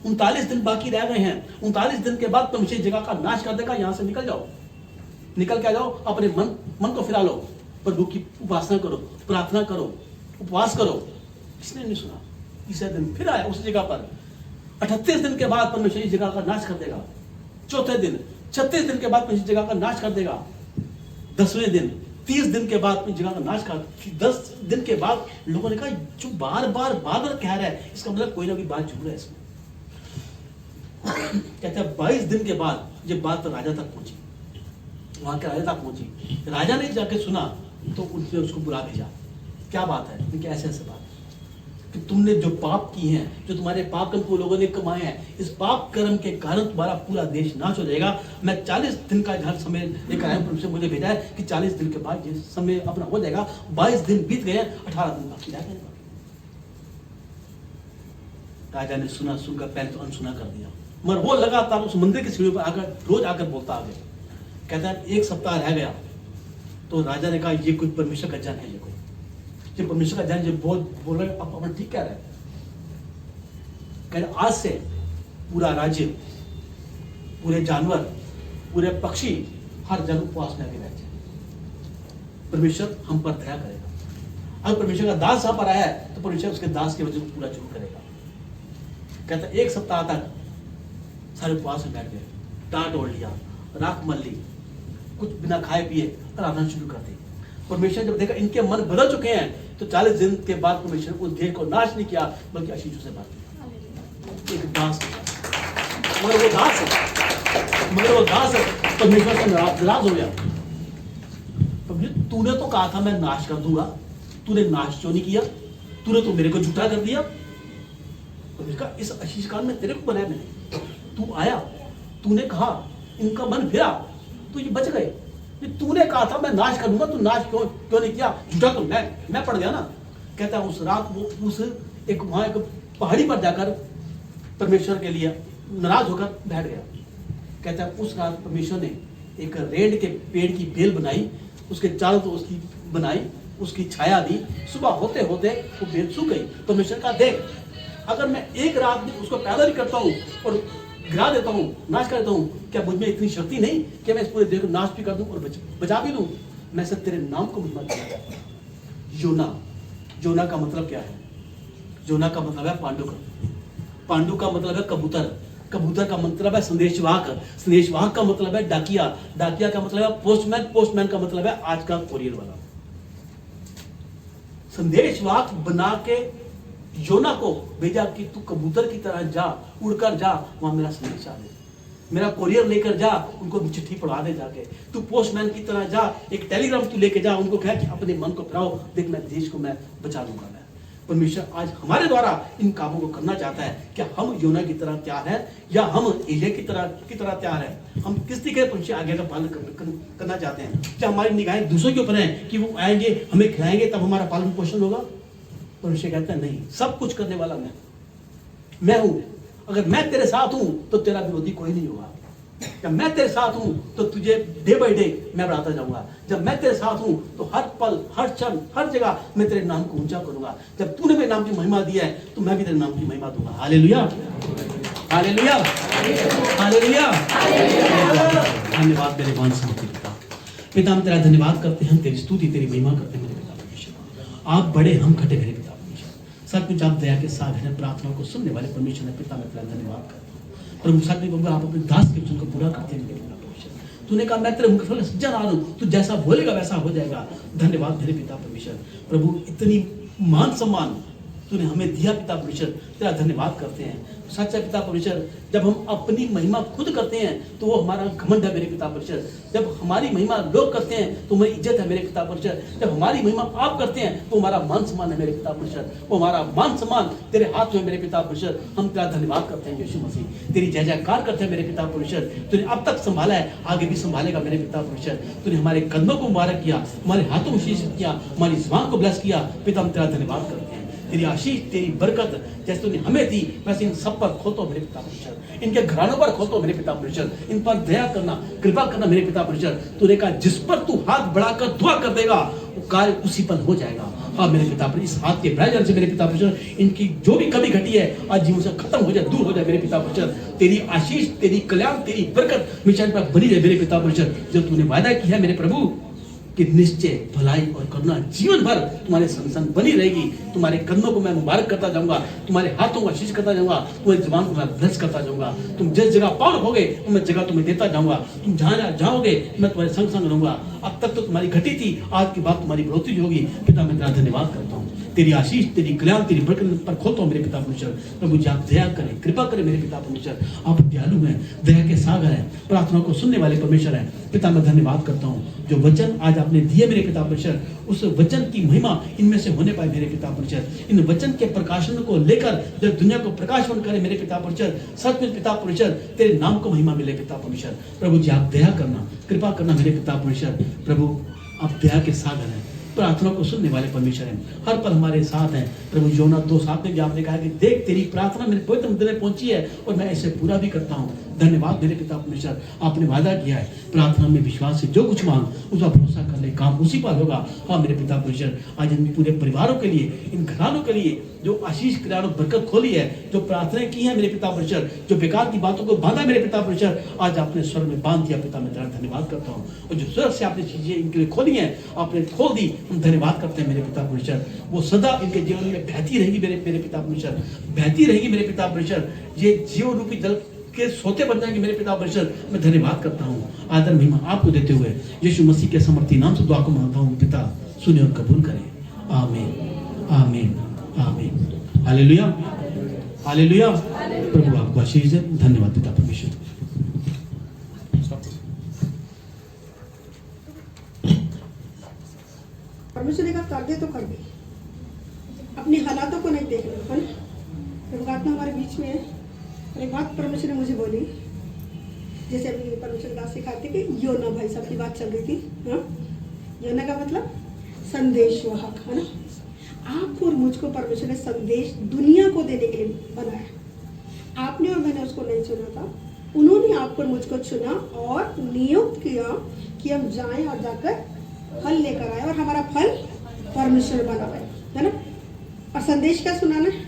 39 दिन बाकी रह गए हैं, 39 दिन के बाद परमेश्वर जगह का नाश कर देगा, यहां से निकल जाओ, निकल के आ जाओ, अपने मन को फिरा लो, प्रभु की उपासना करो, प्रार्थना करो, उपवास करो। किसने नहीं सुना। तीसरे दिन फिर आया उस जगह पर। 38 दिन के बाद परमेश्वर इस जगह का नाश कर देगा। चौथे दिन 36 दिन के बाद परमेश्वर जगह का नाश कर देगा। 10वें दिन 30 दिन के बाद जगह का नाश कर। 10 दिन के बाद लोगों ने कहा जो बार बार कह रहा है, इसका मतलब कोई ना कोई बात झूठ है इसमें। कहते हैं 22 दिन के बाद ये बात राजा तक पहुंची, वहां के राजा तक पहुंची। राजा ने जाके सुना तो उसने उसको बुला भेजा। क्या बात है? कि ऐसे बात कि तुमने जो पाप की हैं, जो तुम्हारे पाप कर्म को लोगों ने कमाए हैं, इस पाप कर्म के कारण तुम्हारा पूरा देश नाश हो जाएगा। मैं 40 दिन का घर समय लेकर आया हूं, मुझे भेजा है कि 40 दिन के बाद ये समय अपना हो जाएगा। 22 दिन बीत गए, 18 दिन बाकी रह गए। राजा ने सुनकर पहले तो अनसुना कर दिया, मगर वो लगातार उस मंदिर की सीढ़ियों पर आकर रोज आकर बोलता आ गया। कहता है 1 सप्ताह रह गया तो राजा ने कहा ये कोई परमेश्वर का जन है, ये परमेश्वर का जन जो बोल रहे अब अपना ठीक कह रहा है। कहते आज से पूरा राज्य, पूरे जानवर, पूरे पक्षी हर जगह उपवास में आगे बैठे, परमेश्वर हम पर दया करेगा। अगर परमेश्वर का दास यहाँ पर आया है तो परमेश्वर उसके दास के वजह को पूरा जरूर करेगा। कहता 1 सप्ताह तक सारे उपवास में बैठ गए। टाट ओढ़ लिया, राख मल ली, कुछ बिना खाए पिए आराधना शुरू कर दी। परमेश्वर जब देखा इनके मन बदल चुके हैं तो 40 दिन के बाद परमेश्वर उस देह को नाश नहीं किया बल्कि आशीषों से बात की। एक दास मगर वो दास है परमेश्वर से नाराज हो गया। तूने तो कहा था मैं नाश कर दूंगा, तूने नाश क्यों नहीं किया? तूने तो मेरे को झूठा कर दिया। परमेश्वर इस आशीष काल में तेरे को बनाया मैंने, तू आया, तूने कहा इनका मन फिरा तो ये बच गए। तूने कहा था मैं नाश करूंगा, तू नाश क्यों नहीं किया? झूठा तो मैं पड़ गया ना। कहता है उस रात वो उस एक वहां एक पहाड़ी पर जाकर परमेश्वर के लिए नाराज होकर बैठ गया। कहता है उस रात परमेश्वर ने एक रेड़ के पेड़ की बेल बनाई, उसके चारों तो उसकी बनाई, उसकी छाया दी। सुबह होते होते वो बेल सूख गई। परमेश्वर का देख, अगर मैं एक रात में उसको पैदा नहीं करता हूँ और गिरा देता हूँ, नाश कर देता हूँ, क्या मुझ में इतनी शक्ति नहीं कि मैं इस पूरे देह को नाश भी कर दूं और बचा भी दूं? मैं सिर्फ तेरे नाम को महिमा करना चाहता हूं। जोना का मतलब क्या है? जोना का मतलब है पांडु का मतलब है कबूतर का मतलब है संदेशवाहक का मतलब है डाकिया का मतलब है पोस्टमैन का मतलब है आज का कोरियर वाला। संदेशवाहक बना के योना को भेजा कि तू कबूतर की तरह जा, उड़कर जा, वहां मेरा संदेश आ दे, मेरा कोरियर लेकर जा, उनको चिट्ठी पढ़ा दे जाके। तू पोस्टमैन की तरह जा, एक टेलीग्राम तू लेके जा, उनको कह कि अपने मन को फिराओ, देख मैं देश को मैं बचा लूंगा। मैं परमेश्वर आज हमारे द्वारा इन कामों को करना चाहता है। क्या हम योना की तरह तैयार है या हम एलिया की तरह तैयार है? हम किस तरीके से परमेश्वर आगे का पालन करना चाहते हैं? क्या हमारी निगाहें दूसरों के ऊपर हैं कि वो आएंगे हमें खिलाएंगे तब हमारा पालन पोषण होगा? परमेश्वर कहता है नहीं, सब कुछ करने वाला मैं हूं। अगर मैं तेरे साथ हूं तो तेरा विरोधी कोई नहीं होगा। जब मैं तेरे साथ हूं तो तुझे डे बाय डे मैं बढ़ाता जाऊंगा। जब मैं तेरे साथ हूं तो हर पल, हर क्षण, हर जगह मैं तेरे नाम को ऊंचा करूंगा। जब तूने मेरे नाम की महिमा दी है तो मैं भी तेरे नाम की महिमा दूंगा। Hallelujah, hallelujah, hallelujah. धन्यवाद मेरे मान समझते पिता, हम तेरा धन्यवाद करते हैं, हम तेरी स्तुति तेरी महिमा करते हैं मेरे पिता परमेश्वर। आप बड़े, हम घटे मेरे पिता परमेश्वर। सचमुच आप दया के साथ हैं, प्रार्थना को सुनने वाले परमेश्वर ने पिता मैं तेरा धन्यवाद करता हूँ। प्रभु सचमुच प्रभु आप अपने दास के वचन को पूरा करते हैं मेरे पिता परमेश्वर। तूने कहा मैं तेरे मुख फल सज्जन आ हूं, तू जैसा बोलेगा वैसा हो जाएगा। धन्यवाद मेरे पिता परमेश्वर। प्रभु इतनी मान सम्मान तूने हमें दिया पिता परमेश्वर, तेरा धन्यवाद करते हैं। सच्चा पिता परमेश्वर, जब हम अपनी महिमा खुद करते हैं तो वो हमारा घमंड है मेरे पिता परमेश्वर। जब हमारी महिमा लोग करते हैं तो हमारी इज्जत है मेरे पिता परमेश्वर। जब हमारी महिमा आप करते हैं तो हमारा मान सम्मान है मेरे पिता परमेश्वर। वो हमारा मान सम्मान तेरे हाथ में मेरे पिता परमेश्वर। हम तेरा धन्यवाद करते हैं यीशु मसीह, तेरी जय जयकार करते हैं मेरे पिता परमेश्वर। तूने अब तक संभाला है, आगे भी संभालेगा मेरे पिता परमेश्वर। तूने हमारे कदमों को मुबारक किया, हमारे हाथों को शीश किया, हमारी जुबान को ब्लेस किया। पिता हम तेरा धन्यवाद करते हैं। तेरी आशीष तेरी बरकत जैसे तूने हमें दी वैसे इन सब पर खोतो मेरे पिता परमेश्वर, इनके घरानों पर खोतो मेरे पिता परमेश्वर। इन पर दया करना, कृपा करना मेरे पिता परमेश्वर। तूने कहा जिस पर तू हाथ बढ़ाकर दुआ कर देगा वो कार्य उसी पर हो जाएगा। हाँ मेरे पिता परमेश्वर, इस हाथ के बढ़ाए जाने से मेरे पिता परमेश्वर इनकी जो भी कमी घटी है आज जीवन से खत्म हो जाए, दूर हो जाए मेरे पिता परमेश्वर। तेरी आशीष तेरी कल्याण तेरी बरकत मिशन पर बनी रहे मेरे पिता परमेश्वर। जो तूने वादा किया है मेरे प्रभु कि निश्चय भलाई और करुणा जीवन भर तुम्हारे संग संग बनी रहेगी। तुम्हारे कदमों को मैं मुबारक करता जाऊंगा, तुम्हारे हाथों को आशीष करता जाऊंगा, तुम्हारी जुबान को मैं ब्लेस करता जाऊंगा। तुम जिस जगह पार होगे मैं जगह तुम्हें देता जाऊंगा। तुम जहां जाओगे मैं तुम्हारे संग संग रहूंगा। अब तक तो तुम्हारी घटी थी, आज की बात तुम्हारी बढ़ोतरी होगी। पिता मैं तेरा धन्यवाद करता हूँ। तेरी आशीष तेरी कल्याण तेरी बरकत पर खोलता हूँ मेरे पिता परमेश्वर। प्रभु जी आप दया करें, कृपा करें मेरे पिता परमेश्वर। आप दयालु हैं, दया के सागर हैं, प्रार्थना को सुनने वाले परमेश्वर हैं। पिता मैं धन्यवाद करता हूँ जो वचन आज आपने दिए मेरे पिता परमेश्वर, उस वचन की महिमा इनमें से होने पाए मेरे पिता परमेश्वर। इन वचन के प्रकाशन को लेकर जब दुनिया को प्रकाशवन करे मेरे पिता परमेश्वर, सचमुच पिता परमेश्वर तेरे नाम को महिमा मिले पिता परमेश्वर। प्रभु जी आप दया करना, कृपा करना मेरे पिता परमेश्वर। प्रभु आप दया के सागर हैं, प्रार्थना को सुनने वाले परमेश्वर हैं, हर पल हमारे साथ हैं। प्रभु योना 2:7 में भी आपने कहा कि देख तेरी प्रार्थना मेरे पवित्र मंदिर में पहुंची है और मैं इसे पूरा भी करता हूँ। धन्यवाद मेरे पिता परमेश्वर, आपने वादा किया है प्रार्थना में विश्वास से जो कुछ मांग उसका भरोसा कर ले, काम उसी पर होगा। हाँ मेरे पिता परमेश्वर, आज इन पूरे परिवारों के लिए, इन घरानों के लिए जो आशीष कल्याण बरकत खोली है, जो प्रार्थनाएं की है मेरे पिता परमेश्वर, जो बेकार की बातों को बांधा मेरे पिता परमेश्वर, आज आपने स्वर में बांध दिया। पिता मैं तेरा धन्यवाद करता हूँ। और जो स्वर से आपने चीजें इनके लिए खोली हैं आपने खोल दी, हम धन्यवाद करते हैं मेरे पिता परमेश्वर। वो सदा इनके जीवन में बहती रहेगी मेरे पिता परमेश्वर, बहती रहेगी मेरे पिता परमेश्वर। ये जीवन रूपी जल के सोते बन जाएंगे मेरे पिता परमेश्वर। मैं धन्यवाद करता हूँ, आदर महिमा आपको देते हुए यीशु मसीह के समर्थी नाम से दुआ को मांगता हूँ। पिता सुने और कबूल करें। आमीन आमीन आमीन। Hallelujah hallelujah. प्रभु आपको आशीष दे। धन्यवाद पिता परमेश्वर। परमेश्वर ने कहा कर दे तो कर दे, अपने हालातों को नहीं देखना, है ना। प्रभु हमारे बीच में है। और एक बात परमेश्वर ने मुझे बोली, जैसे अभी परमेश्वर दास सिखाते कि योना भाई साहब की बात चल रही थी। हाँ, योना का मतलब संदेश वाहक, है ना। आपको और मुझको परमेश्वर ने संदेश दुनिया को देने के लिए बनाया। आपने और मैंने उसको नहीं चुना था, उन्होंने आपको और मुझको चुना और नियुक्त किया कि हम जाएं और जाकर फल लेकर आए, और हमारा फल परमेश्वर बना है ना। और संदेश क्या सुनाना है?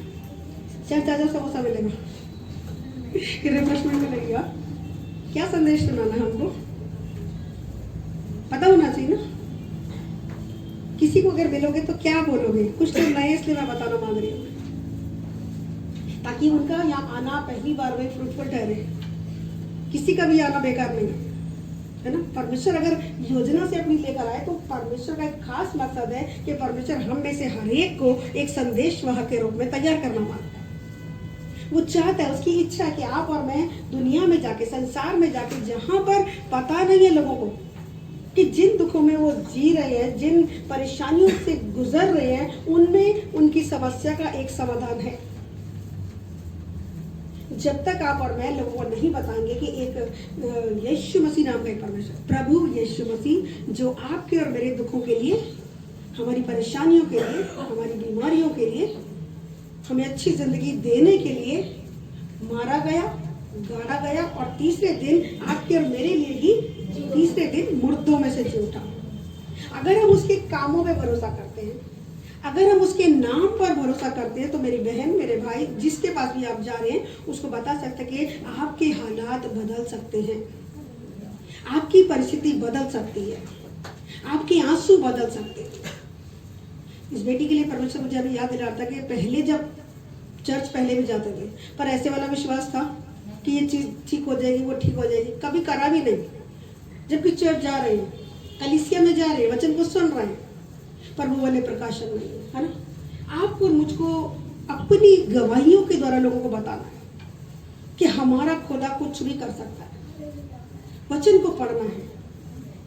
चल चाचा समोसा मिलेगा, रिफ्रेशमेंट मिलेगा। क्या संदेश सुनाना है हमको? पता होना चाहिए ना। किसी को अगर मिलोगे तो क्या बोलोगे? कुछ तो नए, इसलिए मैं बताना मांग रही हूँ, ताकि उनका यहाँ आना पहली बार में फ्रूटफुल ठहरे। किसी का भी आना बेकार नहीं है ना। परमेश्वर अगर योजना से अपनी लेकर आए तो परमेश्वर का एक खास मकसद है कि परमेश्वर हम में से हर एक को एक संदेश वाहक के रूप में तैयार करना मांगता है। वो चाहता है, उसकी इच्छा है कि आप और मैं दुनिया में जाके, संसार में जाके, जहाँ पर पता नहीं है लोगों को कि जिन दुखों में वो जी रहे हैं, जिन परेशानियों से गुजर रहे हैं, उनमें उनकी समस्या का एक समाधान है। जब तक आप और मैं लोगों को नहीं बताएंगे कि एक यीशु मसीह नाम का एक परमेश्वर, प्रभु यीशु मसीह, जो आपके और मेरे दुखों के लिए, हमारी परेशानियों के लिए, हमारी बीमारियों के लिए, हमें अच्छी जिंदगी देने के लिए मारा गया, गाड़ा गया, और तीसरे दिन आपके और मेरे लिए ही तीसरे दिन मुर्दों में से जी उठा। अगर हम उसके कामों पे भरोसा करते हैं, अगर हम उसके नाम पर भरोसा करते हैं, तो मेरी बहन, मेरे भाई, जिसके पास भी आप जा रहे हैं, उसको बता सकते हैं कि आपके हालात बदल सकते हैं, आपकी परिस्थिति बदल सकती है, आपके आंसू बदल सकते हैं। इस बेटी के लिए परमेश्वर मुझे अभी याद दिलाता कि पहले जब चर्च पहले भी जाते थे, पर ऐसे वाला विश्वास था कि ये चीज ठीक हो जाएगी, वो ठीक हो जाएगी, कभी करा भी नहीं। जबकि चर्च जा रहे हैं, कलीसिया में जा रहे हैं, वचन को सुन रहे हैं, पर वो वाले प्रकाशन नहीं है ना। आपको और मुझको अपनी गवाहियों के द्वारा लोगों को बताना है कि हमारा खुदा कुछ भी कर सकता है। वचन को पढ़ना है,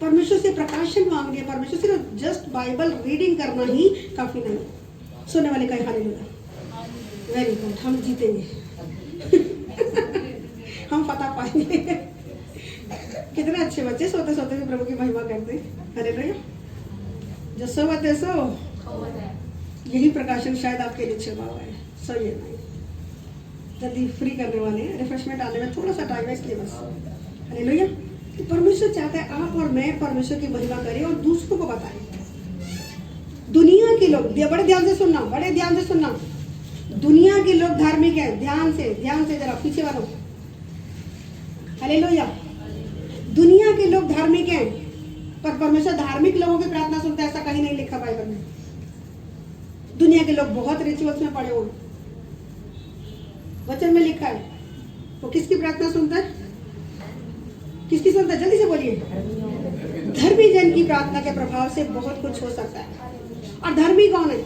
परमेश्वर से प्रकाशन मांगनी है। परमेश्वर से जस्ट बाइबल रीडिंग करना ही काफी नहीं है। सुनने वाले का हालेलुया, वेरी गुड, हम जीतेंगे हम फतह पाएंगे। कितने अच्छे बच्चे सोते सोते भी प्रभु की महिमा करते हैं। हालेलुया। जो सोते सो, यही प्रकाशन शायद आपके लिए छिपा हुआ है। सो ये नहीं, जल्दी फ्री करने वाले हैं, रिफ्रेशमेंट आने में थोड़ा सा टाइम है, इसलिए बस। हालेलुया। तो परमेश्वर चाहता है आप और मैं परमेश्वर की महिमा करें और दूसरों को बताएं। दुनिया के लोग, बड़े ध्यान से सुनना, बड़े ध्यान से सुनना, दुनिया के लोग धार्मिक हैं। ध्यान से जरा पीछे वालों। हालेलुया। दुनिया के लोग धार्मिक हैं, पर परमेश्वर धार्मिक लोगों की प्रार्थना सुनता है, ऐसा कहीं नहीं लिखा बाइबल में। दुनिया के लोग बहुत रिचुअल्स में पड़े हुए, वचन में लिखा है, वो किसकी प्रार्थना सुनता है? किसकी सुनता है? जल्दी से बोलिए। धर्मी जन की प्रार्थना के प्रभाव से बहुत कुछ हो सकता है। और धर्मी कौन है?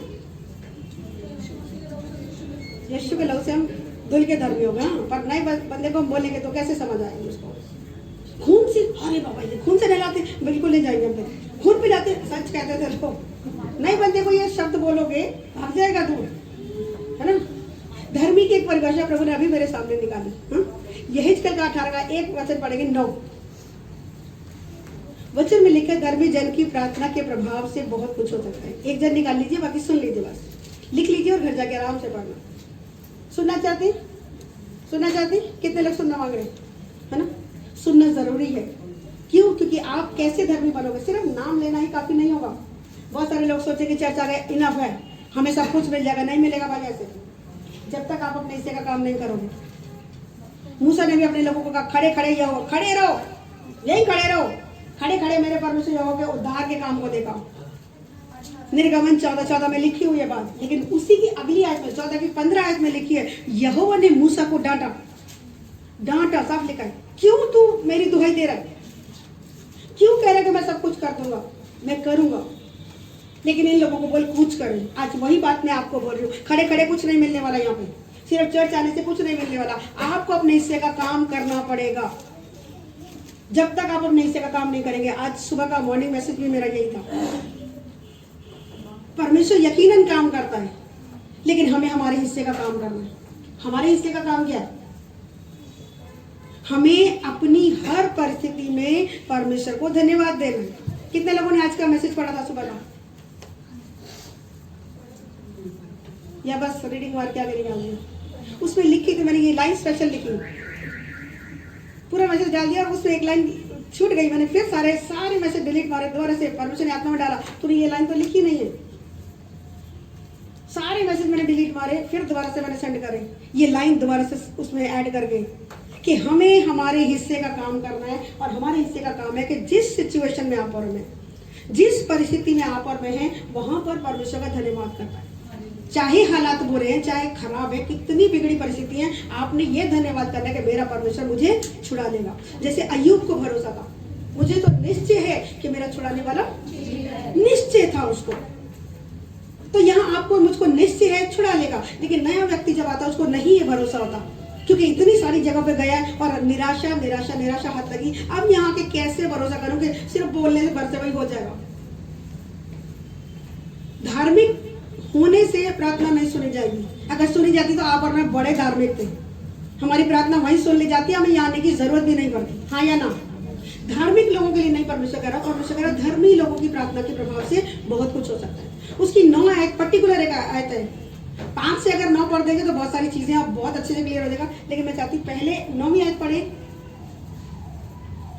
यीशु के लहू से हम धुल के धर्मी हो गए। पर नए बंदे को हम बोलेंगे तो कैसे समझ आएंगे उसको? खून से, अरे बाबा ये खून से नहलाते, बिल्कुल नहीं जाएंगे हम लोग। खून पिलाते, सच कहते थे लोग। नए बंदे को ये शब्द बोलोगे भाग जाएगा दूर, है ना। धर्मी की एक परिभाषा प्रभु ने अभी मेरे सामने निकाली। यहेजकेल का 18 का एक वचन पढ़ेंगे, 9 वचन में लिखा है, धर्मी जन की प्रार्थना के प्रभाव से बहुत कुछ हो सकता है। एक जन निकाल लीजिए, बाकी सुन लीजिए, बस लिख लीजिए और घर जाके आराम से पढ़ना। सुनना चाहते? सुनना चाहते? कितने लोग सुनना मांग रहे हैं, है ना? सुनना जरूरी है। क्यों? क्योंकि आप कैसे धर्मी बनोगे? सिर्फ नाम लेना ही काफी नहीं होगा। बहुत सारे लोग सोचे कि चर्च आ गए, इनफ है, हमें सब कुछ मिल जाएगा। नहीं मिलेगा भाई ऐसे, जब तक आप अपने हिस्से का काम नहीं करोगे। मूसा ने भी अपने लोगों को कहा, खड़े खड़े रहो, खड़े रहो, यही खड़े रहो, खड़े खड़े मेरे परमेश्वर यहोवा के उद्धार के काम को देखा। निर्गमन 14:14 में लिखी हुई है बात, लेकिन उसी की अगली आयत में 14 की 15 आयत में लिखी है, यहोवा ने मूसा को डांटा, डांटा, साफ लिखा है, क्यों तू मेरी दुहाई दे रहा है, क्यों कह रहा है कि मैं सब कुछ कर दूंगा, मैं करूंगा, लेकिन इन लोगों को बोल कुछ करें। आज वही बात मैं आपको बोल रही हूँ, खड़े खड़े कुछ नहीं मिलने वाला, यहाँ पे सिर्फ चर्च आने से कुछ नहीं मिलने वाला, आपको अपने हिस्से का काम करना पड़ेगा। जब तक आप अपने हिस्से का काम नहीं करेंगे, आज सुबह का मॉर्निंग मैसेज भी मेरा यही था, परमेश्वर यकीनन काम करता है, लेकिन हमें हमारे हिस्से का काम करना है। हमारे हिस्से का काम क्या है? हमें अपनी हर परिस्थिति में परमेश्वर को धन्यवाद देना है। कितने लोगों ने आज का मैसेज पढ़ा था सुबह का, या बस रीडिंग मार के आगे निकाल दिया? उसमें लिखी थी मैंने, ये लाइन स्पेशल लिखी, पूरा मैसेज डाल दिया और उसमें एक लाइन छूट गई, मैंने फिर सारे मैसेज डिलीट मारे, दोबारा से परमेश्वर ने आत्मा में डाला, तूने ये लाइन तो लिखी नहीं है। सारे मैसेज मैंने डिलीट मारे, फिर दोबारा से मैंने सेंड करे, ये लाइन दोबारा से उसमें ऐड करके कि हमें हमारे हिस्से का काम करना है। और हमारे हिस्से का काम है कि जिस सिचुएशन में आप और मैं, जिस परिस्थिति में आप और मैं हैं, वहां पर परमेश्वर का धन्यवाद करना है। चाहे हालात बुरे हैं, चाहे खराब है, कितनी बिगड़ी परिस्थिति है, आपने ये धन्यवाद करना है कि मेरा परमेश्वर मुझे छुड़ा लेगा। जैसे अय्यूब को भरोसा था, मुझे तो निश्चय है कि मेरा छुड़ाने वाला निश्चय था उसको, तो यहाँ आपको मुझको निश्चय है छुड़ा लेगा। लेकिन नया व्यक्ति जब आता है उसको नहीं ये भरोसा होता, क्योंकि इतनी सारी जगह पे गया है और निराशा निराशा निराशा हाथ लगी। अब यहाँ के कैसे भरोसा करूंगे, सिर्फ बोलने से भर से वही हो जाएगा। धार्मिक होने से प्रार्थना नहीं सुनी जाएगी, अगर सुनी जाती तो आप और मैं बड़े धार्मिक थे, हमारी प्रार्थना वहीं सुन ली जाती, हमें यहाँ आने की जरूरत भी नहीं पड़ती, हाँ या ना? धार्मिक लोगों के लिए नहीं परमेश्वर कह रहा, परमेश्वर कह रहा धर्मी लोगों की प्रार्थना के प्रभाव से बहुत कुछ हो सकता है। उसकी 9 आयत पर्टिकुलर एक आयत है, 5 से अगर 9 पढ़ देंगे तो बहुत सारी चीजें आप बहुत अच्छे से क्लियर हो जाएगा, लेकिन मैं चाहती पहले 9वीं आयत पढ़े,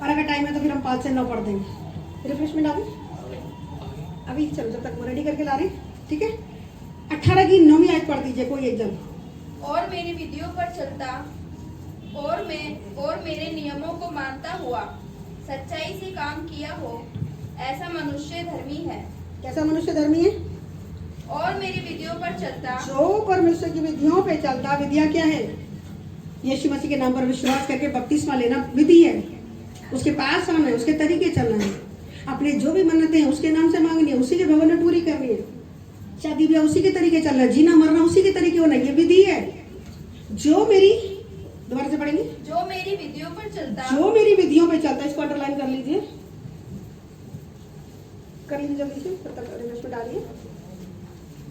और अगर टाइम है तो फिर हम 5 से 9 पढ़ देंगे। रिफ्रेशमेंट आ गई अभी, चलो जब तक रेडी करके ला रहे, ठीक है? 18 की 9वीं आयत पढ़ दीजिए कोई एक जन। और मेरी विधियों पर चलता और मेरे नियमों को मानता हुआ सच्चाई से काम किया हो, ऐसा मनुष्य धर्मी है। कैसा मनुष्य धर्मी है? और मेरी विधियों पर चलता, जो परमेश्वर की विधियों पे चलता। विधियां क्या है? यीशु मसीह के नाम पर विश्वास करके बपतिस्मा लेना विधि है, उसके पास आना है, उसके तरीके चलना है, अपने जो भी मन्नतें हैं उसके नाम से मांगनी है, उसी के भवन में पूरी करनी है, शादी ब्याह उसी के तरीके चलना है, जीना मरना उसी के तरीके होना, ये विधि है। जो मेरी, दोबारा से पढ़ेंगे, जो मेरी विधियों पर चलता, जो मेरी विधियों पे चलता, इसको अंडरलाइन कर लीजिए, कर लीजिए जल्दी से, तब तक इसमें डालिए।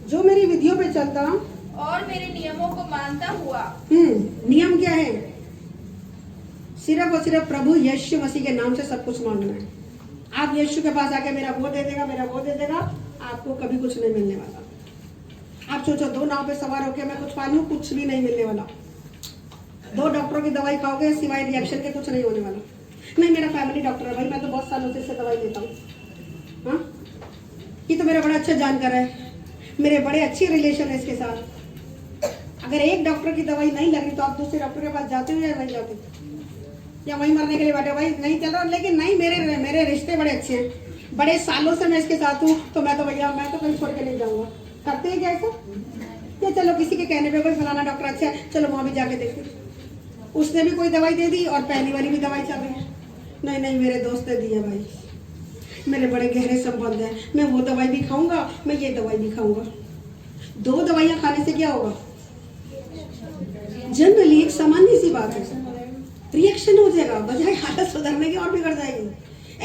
जो मेरी विधियों पे चलता और मेरे नियमों को मानता हुआ। नियम क्या है? सिर्फ और सिर्फ प्रभु यीशु मसीह के नाम से सब कुछ मांगना है। आप यीशु के पास आके मेरा वो दे देगा, मेरा वो दे देगा, आपको कभी कुछ नहीं मिलने वाला। आप सोचो 2 नाव पे सवार होके मैं कुछ पालूं, कुछ भी नहीं मिलने वाला। 2 डॉक्टरों की दवाई खाओगे, सिवाय रिएक्शन के कुछ नहीं होने वाला। नहीं, मेरा फैमिली डॉक्टर है भाई, मैं तो बहुत सालों से इससे दवाई लेता हूँ, हाँ, ये तो मेरा बड़ा अच्छा जानकार है, मेरे बड़े अच्छे रिलेशन है इसके साथ। अगर एक डॉक्टर की दवाई नहीं लगी तो आप दूसरे डॉक्टर के पास जाते हो या नहीं जाते? या वहीं मरने के लिए बैठे, भाई नहीं चलो, लेकिन नहीं, मेरे रिश्ते बड़े अच्छे हैं, बड़े सालों से मैं इसके साथ हूँ, तो मैं तो भैया मैं तो कहीं छोड़ के नहीं जाऊँगा। करते हैं क्या ऐसा? या चलो किसी के कहने पे कोई फलाना डॉक्टर अच्छा है, चलो वहाँ भी जाके देखते, उसने भी कोई दवाई दे दी और पहली वाली भी दवाई चल रही है। नहीं नहीं, मेरे दोस्त ने दी है भाई, मेरे बड़े गहरे संबंध है, मैं वो दवाई भी खाऊंगा, मैं ये दवाई भी खाऊंगा। 2 दवाइयां खाने से क्या होगा? जनरली एक सामान्य सी बात है, रिएक्शन हो जाएगा, बजाय हालत सुधरने की और बिगड़ जाएगी।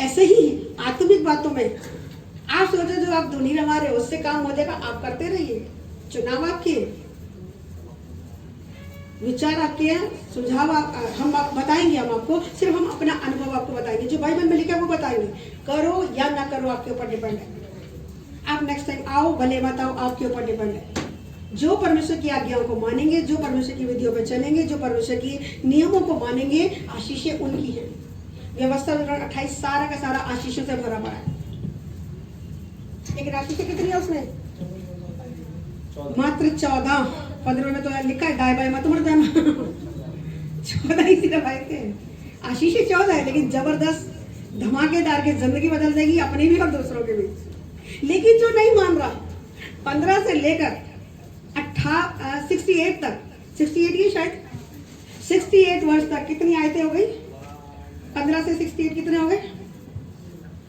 ऐसे ही आत्मिक बातों में आप सोचो जो आप धुनी लगा रहे हो उससे काम हो जाएगा, आप करते रहिए। चुनाव आपके, विचार आपके हैं, सुझाव हम बताएंगे, हम आपको सिर्फ हम अपना अनुभव आपको बताएंगे, जो बाइबल में लिखा है वो बताएंगे। करो या ना करो आपके ऊपर डिपेंड है। आप नेक्स्ट टाइम आओ भले मत आओ, आपके ऊपर डिपेंड है। जो परमेश्वर की आज्ञाओं को मानेंगे, जो परमेश्वर की विधियों पर चलेंगे, जो परमेश्वर की नियमों को मानेंगे, आशीषें उनकी हैं। व्यवस्था 28 सारा का सारा आशीषों से भरा पड़ा है। लेकिन आशीषें कितनी है उसमें? मात्र 14। 15 में तो लिखा है डाय बाय मत मर जाना। 14 ही सिर्फ आए थे, आशीषें 14 है, लेकिन जबरदस्त धमाकेदार के जिंदगी बदल देगी, अपनी भी और दूसरों की भी। लेकिन जो नहीं मान रहा, 15 से लेकर 68 तक, 68 ही शायद 68 वर्ष तक कितनी आयतें हो गई? 15 से 68 कितने हो गए?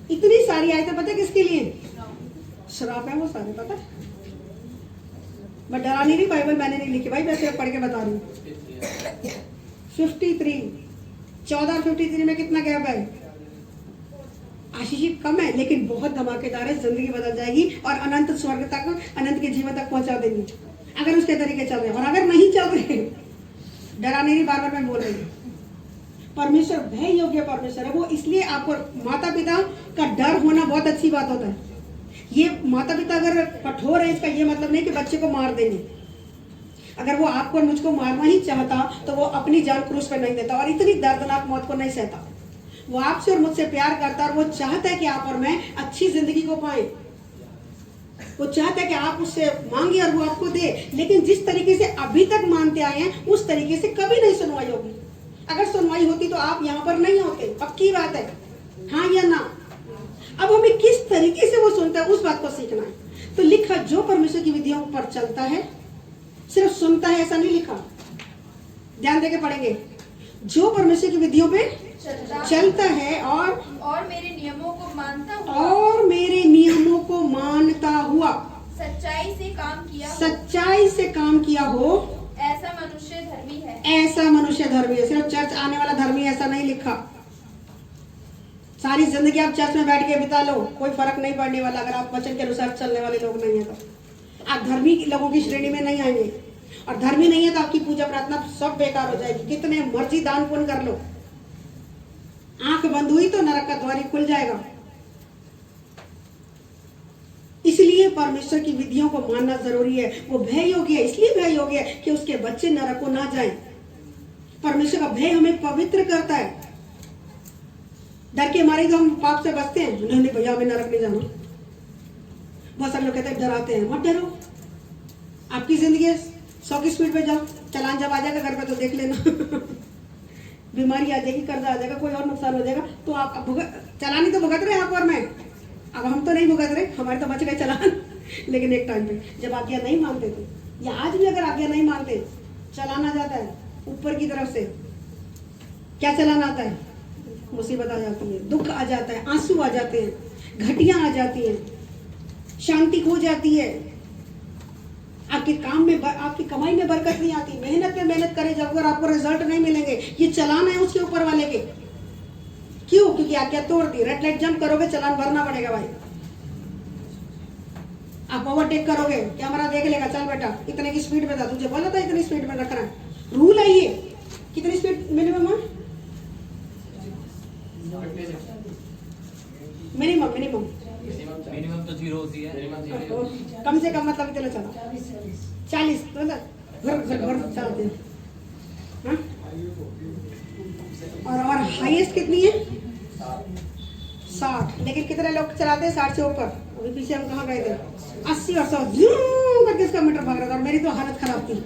इतनी सारी आयतें पता है किसके लिए? श्राप है वो सारे, पता है? मैं डरानी नहीं, बाइबल मैंने नहीं लिखी भाई, मैं सिर्फ पढ़ के बता रही हूँ। 53 14 और 53 में कितना गैप है? आशीष कम है लेकिन बहुत धमाकेदार है, जिंदगी बदल जाएगी और अनंत स्वर्ग तक, अनंत के जीवन तक पहुंचा देंगे अगर उसके तरीके चल रहे हैं। और अगर नहीं चल रहे, डराने नहीं, बार बार मैं बोल रही हूँ, परमेश्वर भय योग्य परमेश्वर है वो। इसलिए आपको माता पिता का डर होना बहुत अच्छी बात होता है। ये माता पिता अगर कठोर है, इसका ये मतलब नहीं कि बच्चे को मार देंगे। अगर वो आपको और मुझको मारना ही चाहता तो वो अपनी जान क्रूस पर नहीं देता और इतनी दर्दनाक मौत को नहीं सहता। वो आपसे और मुझसे प्यार करता है और वो चाहता है कि आप और मैं अच्छी जिंदगी को पाए। वो चाहता है कि आप उससे मांगे और वो आपको दे, लेकिन जिस तरीके से अभी तक मानते आए हैं उस तरीके से कभी नहीं सुनवाई होगी। अगर सुनवाई होती तो आप यहाँ पर नहीं होते, पक्की बात है, हाँ या ना। अब हमें किस तरीके से वो सुनता है उस बात को सीखना है। तो लिखा जो परमेश्वर की विधियों पर चलता है, सिर्फ सुनता है ऐसा नहीं लिखा, ध्यान देके पढ़ेंगे। जो परमेश्वर की विधियों पे चलता है और मेरे नियमों को मानता हुआ, और मेरे नियमों को मानता हुआ, सच्चाई से काम किया हो, ऐसा मनुष्य धर्मी है। ऐसा मनुष्य धर्मी है। सिर्फ चर्च आने वाला धर्मी ऐसा नहीं लिखा। सारी जिंदगी आप चर्च में बैठ के बिता लो, कोई फर्क नहीं पड़ने वाला अगर आप वचन के अनुसार चलने वाले लोग नहीं है तो। आप धर्मी लोगों की श्रेणी में नहीं आएंगे, और धर्मी नहीं है तो आपकी पूजा प्रार्थना सब बेकार हो जाएगी। कितने मर्जी दान पुण्य कर लो, आंख बंद हुई तो नरक का द्वार ही खुल जाएगा। इसलिए परमेश्वर की विधियों को मानना जरूरी है। वो भय योग्य है, इसलिए भय योग्य है कि उसके बच्चे नरक को ना जाएं। परमेश्वर का भय हमें पवित्र करता है। डर के मारे तो हम पाप से बचते हैं, नहीं भैया हमें नरक नहीं जाना। बहुत सारे लोग कहते हैं डराते हैं, मत डरो, आपकी जिंदगी 100 की स्पीड पे जाओ, चालान जब आ जाएगा घर पे तो देख लेना बीमारी आ जाएगी, कर्जा आ जाएगा, कोई और नुकसान हो जाएगा, तो आप चालान ही तो भुगत रहे आप और मैं। अब हम तो नहीं भुगत रहे, हमारे तो बच गए चालान लेकिन एक टाइम पे जब आज्ञा नहीं मानते थे, या आज भी अगर आज्ञा नहीं मानते, चालान आ जाता है ऊपर की तरफ से। क्या चालान आता है? मुसीबत आ जाती है, दुख आ जाता है, आंसू आ जाते हैं, घटियां आ जाती हैं, शांति खो जाती है, आपके काम में, आपकी कमाई में बरकत नहीं आती। मेहनत में मेहनत करें जब अगर आपको रिजल्ट नहीं मिलेंगे, ये चलान है उसके ऊपर वाले के। क्यों? क्योंकि आज्ञा तोड़ दी। रेड लाइट जंप करोगे, चलान भरना पड़ेगा भाई। आप ओवरटेक करोगे, कैमरा देख लेगा, चल बेटा इतने की स्पीड में था, तुझे बोला था इतनी स्पीड में रखना है, रूल है ये। कितनी स्पीड मिनिमम है? मिनिमम तो 0 होती है, कम से कम मतलब इतना चला 40 मतलब चलाते हैं, हाँ? और हाईएस्ट कितनी है? 60। लेकिन कितने लोग चलाते हैं 60 से ऊपर? अभी पीछे हम कहाँ गए थे, 80 और 100 करके उसका मीटर भाग रहा था और मेरी तो हालत खराब थी।